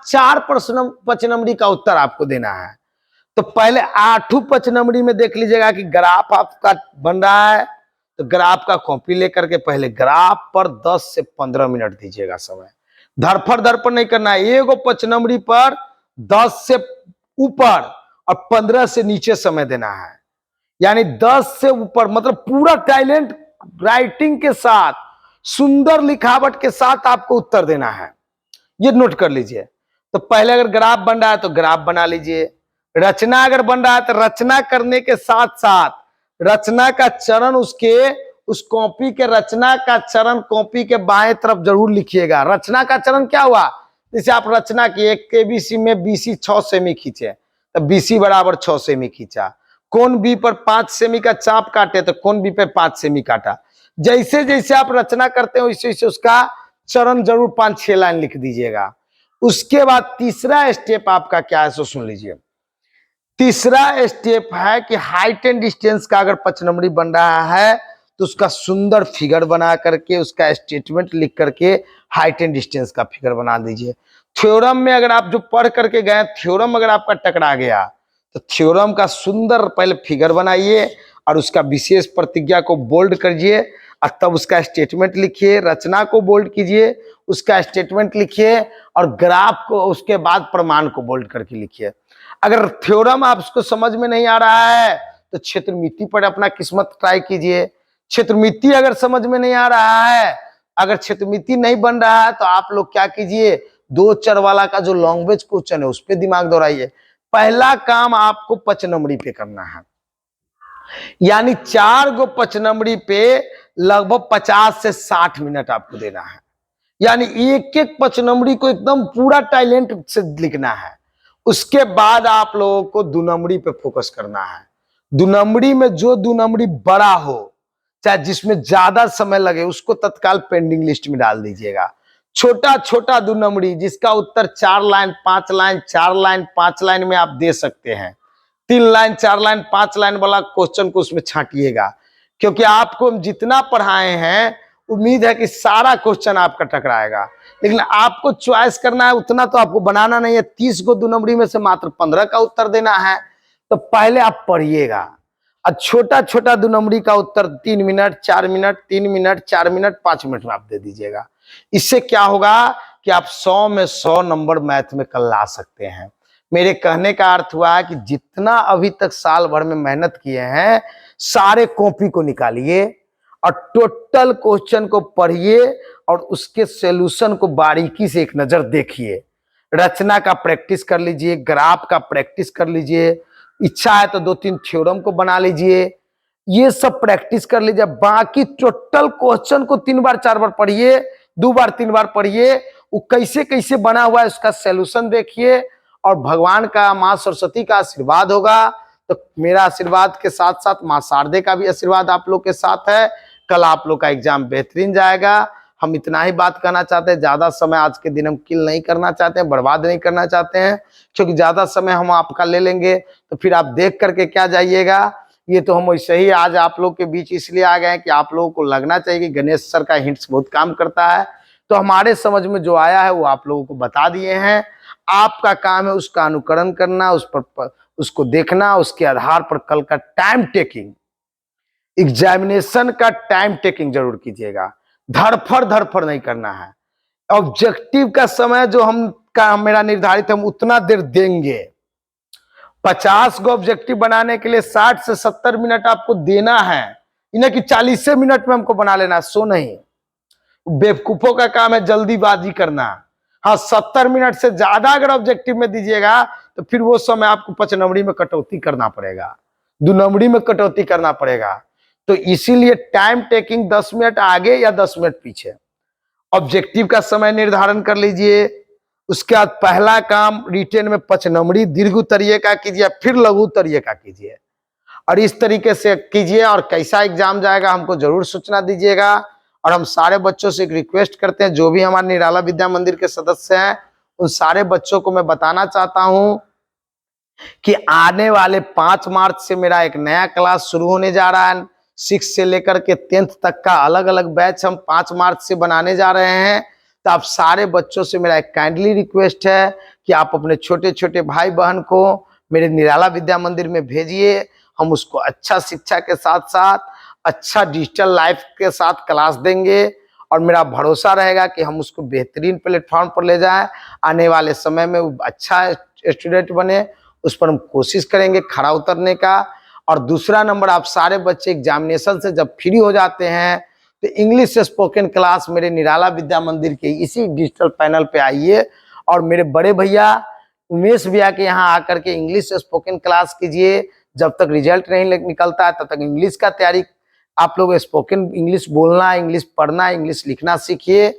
4 प्रश्न पचनमड़ी का उत्तर आपको देना है। तो पहले 8 पचनमड़ी में देख लीजिएगा कि ग्राफ आपका बन रहा है, तो ग्राफ का कॉपी लेकर के पहले ग्राफ पर 10 से 15 मिनट दीजिएगा समय। धरफड़ धरफड़ नहीं करना है। एगो पचनमड़ी पर 10 से ऊपर और 15 से नीचे समय देना है। यानी 10 से ऊपर मतलब पूरा टैलेंट राइटिंग के साथ, सुंदर लिखावट के साथ आपको उत्तर देना है। ये नोट कर लीजिए। तो पहले अगर ग्राफ बन रहा है तो ग्राफ बना लीजिए। रचना अगर बन रहा है तो रचना करने के साथ साथ रचना का चरण उस कॉपी के रचना का चरण कॉपी के बाएं तरफ जरूर लिखिएगा। रचना का चरण क्या हुआ? जैसे आप रचना की एक केबीसी में बीसी 6 सेमी खींचे तो बीसी बराबर 6 सेमी खींचा। कोण बी पर 5 सेमी का चाप काटे तो कोण बी पे 5 सेमी काटा। जैसे जैसे आप रचना करते हो वैसे वैसे उसका चरण जरूर 5-6 लाइन लिख दीजिएगा। उसके बाद तीसरा स्टेप आपका क्या है सो सुन लीजिए। तीसरा स्टेप है कि हाइट एंड डिस्टेंस का अगर पचनमड़ी बन रहा है तो उसका सुंदर फिगर बना करके उसका स्टेटमेंट लिख करके हाइट एंड डिस्टेंस का फिगर बना दीजिए। थ्योरम में अगर आप जो पढ़ करके गए, थ्योरम अगर आपका टकरा गया तो थ्योरम का सुंदर पहले फिगर बनाइए और उसका विशेष प्रतिज्ञा को बोल्ड करिए और तब उसका स्टेटमेंट लिखिए। रचना को बोल्ड कीजिए, उसका स्टेटमेंट लिखिए और ग्राफ को उसके बाद प्रमाण को बोल्ड करके लिखिए। अगर थ्योरम आपको समझ में नहीं आ रहा है तो क्षेत्रमिति पर अपना किस्मत ट्राई कीजिए। क्षेत्रमिति अगर समझ में नहीं आ रहा है, अगर क्षेत्रमिति नहीं बन रहा है तो आप लोग क्या कीजिए, 2 चर वाला का जो लैंग्वेज क्वेश्चन है उस पर दिमाग दौड़ाइए। पहला काम आपको पचनमड़ी पे करना है, यानी 4 गो पचनमड़ी पे लगभग 50 से 60 मिनट आपको देना है। यानी एक एक पचनमड़ी को एकदम पूरा टैलेंट से लिखना है। उसके बाद आप लोगों को 2 नंबरी पे फोकस करना है। 2 नंबरी में जो 2 नंबरी बड़ा हो, चाहे जिसमें ज्यादा समय लगे, उसको तत्काल पेंडिंग लिस्ट में डाल दीजिएगा। छोटा छोटा 2 नंबरी जिसका उत्तर 4 लाइन 5 लाइन 4 लाइन 5 लाइन में आप दे सकते हैं। 3 लाइन 4 लाइन 5 लाइन वाला क्वेश्चन को उसमें छांटिएगा, क्योंकि आपको हम जितना पढ़ाए हैं उम्मीद है कि सारा क्वेश्चन आपका टकराएगा। लेकिन आपको चॉइस करना है, उतना तो आपको बनाना नहीं है। 30 को 2 नंबरी में से मात्र 15 का उत्तर देना है। तो पहले आप पढ़िएगा और छोटा छोटा 2 नंबरी का उत्तर 3 minute 4 minute 3 minute 4 minute 5 minute में आप दे दीजिएगा। इससे क्या होगा कि आप 100 में 100 नंबर मैथ में कल ला सकते हैं। मेरे कहने का अर्थ हुआ है कि जितना अभी तक साल भर में मेहनत किए हैं, सारे कॉपी को निकालिए और टोटल क्वेश्चन को पढ़िए और उसके सॉल्यूशन को बारीकी से एक नजर देखिए। रचना का प्रैक्टिस कर लीजिए, ग्राफ का प्रैक्टिस कर लीजिए, इच्छा है तो 2-3 थ्योरम को बना लीजिए। ये सब प्रैक्टिस कर लीजिए। बाकी टोटल क्वेश्चन को 3 बार 4 बार पढ़िए, 2 बार 3 बार पढ़िए। वो कैसे कैसे बना हुआ है उसका सॉल्यूशन देखिए और भगवान का, माँ सरस्वती का आशीर्वाद होगा। तो मेरा आशीर्वाद के साथ साथ माँ शारदे का भी आशीर्वाद आप लोग के साथ है। कल आप लोग का एग्जाम बेहतरीन जाएगा। हम इतना ही बात कहना चाहते हैं। ज्यादा समय आज के दिन हम किल नहीं करना चाहते हैं, बर्बाद नहीं करना चाहते हैं, क्योंकि ज्यादा समय हम आपका ले लेंगे तो फिर आप देख करके क्या जाइएगा। ये तो हम वैसे ही आज आप लोग के बीच इसलिए आ गए हैं कि आप लोगों को लगना चाहिए कि गणेश सर का हिंट्स बहुत काम करता है। तो हमारे समझ में जो आया है वो आप लोगों को बता दिए हैं। आपका काम है उसका अनुकरण करना, उस पर उसको देखना, उसके आधार पर कल का टाइम टेकिंग, एग्जामिनेशन का टाइम टेकिंग जरूर कीजिएगा। धड़फड़ नहीं करना है। ऑब्जेक्टिव का समय जो मेरा निर्धारित है, हम उतना देर देंगे। 50 गो ऑब्जेक्टिव बनाने के लिए 60 से 70 मिनट आपको देना है। इन्हें कि 40 मिनट में हमको बना लेना, सो नहीं। बेवकूफों का काम है जल्दीबाजी करना। हाँ, 70 मिनट से ज्यादा अगर ऑब्जेक्टिव में दीजिएगा तो फिर वो समय आपको 5 नंबरी में कटौती करना पड़ेगा, 2 नंबरी में कटौती करना पड़ेगा। तो इसीलिए टाइम टेकिंग 10 मिनट आगे या 10 मिनट पीछे। ऑब्जेक्टिव का समय निर्धारण कर लीजिए। उसके बाद पहला काम रिटेन में 5 नंबरी दीर्घ उत्तरीय का कीजिए, फिर लघु उत्तरीय का कीजिए और इस तरीके से कीजिए। और कैसा एग्जाम जाएगा हमको जरूर सूचना दीजिएगा। और हम सारे बच्चों से एक रिक्वेस्ट करते हैं, जो भी हमारे निराला विद्या मंदिर के सदस्य हैं, उन सारे बच्चों को मैं बताना चाहता हूं कि आने वाले 5 मार्च से मेरा एक नया क्लास शुरू होने जा रहा है। 6 से लेकर के 10th तक का अलग अलग बैच हम 5 मार्च से बनाने जा रहे हैं। तो आप सारे बच्चों से मेरा एक काइंडली रिक्वेस्ट है कि आप अपने छोटे छोटे भाई बहन को मेरे निराला विद्या मंदिर में भेजिए। हम उसको अच्छा शिक्षा के साथ साथ अच्छा डिजिटल लाइफ के साथ क्लास देंगे और मेरा भरोसा रहेगा कि हम उसको बेहतरीन प्लेटफॉर्म पर ले जाएं। आने वाले समय में वो अच्छा स्टूडेंट बने, उस पर हम कोशिश करेंगे खरा उतरने का। और दूसरा नंबर, आप सारे बच्चे एग्जामिनेशन से जब फ्री हो जाते हैं तो इंग्लिश स्पोकन क्लास मेरे निराला विद्या मंदिर के इसी डिजिटल पैनल पे आइए और मेरे बड़े भैया उमेश भैया के यहाँ आकर के इंग्लिश स्पोकन क्लास कीजिए। जब तक रिजल्ट नहीं निकलता है तब तक इंग्लिश का तैयारी, आप लोग स्पोकन इंग्लिश बोलना, इंग्लिश पढ़ना, इंग्लिश लिखना सीखिए।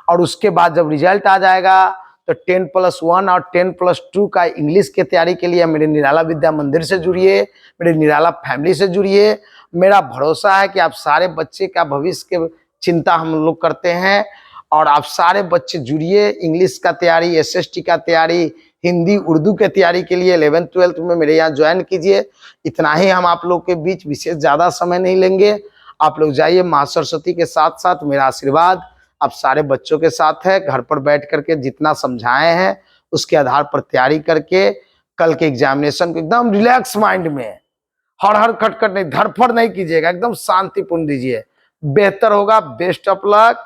और उसके बाद जब रिजल्ट आ जाएगा तो 10+1 और 10+2 का इंग्लिश के तैयारी के लिए मेरे निराला विद्या मंदिर से जुड़िए, मेरे निराला फैमिली से जुड़िए। मेरा भरोसा है कि आप सारे बच्चे का भविष्य के चिंता हम लोग करते हैं और आप सारे बच्चे जुड़िए। इंग्लिश का तैयारी, एसएसटी का तैयारी, हिंदी उर्दू के तैयारी के लिए 11th 12th में मेरे यहाँ ज्वाइन कीजिए। इतना ही हम आप लोग के बीच, विशेष ज़्यादा समय नहीं लेंगे। आप लोग जाइए, माँ सरस्वती के साथ साथ मेरा आशीर्वाद आप सारे बच्चों के साथ है। घर पर बैठ करके जितना समझाए हैं उसके आधार पर तैयारी करके कल के एग्जामिनेशन को एकदम रिलैक्स माइंड में, हर खटखट नहीं, धड़फड़ नहीं कीजिएगा, एकदम शांतिपूर्ण दीजिए, बेहतर होगा। Best of luck.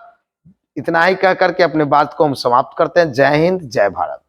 इतना ही कह करके अपने बात को हम समाप्त करते हैं। जय हिंद, जय भारत।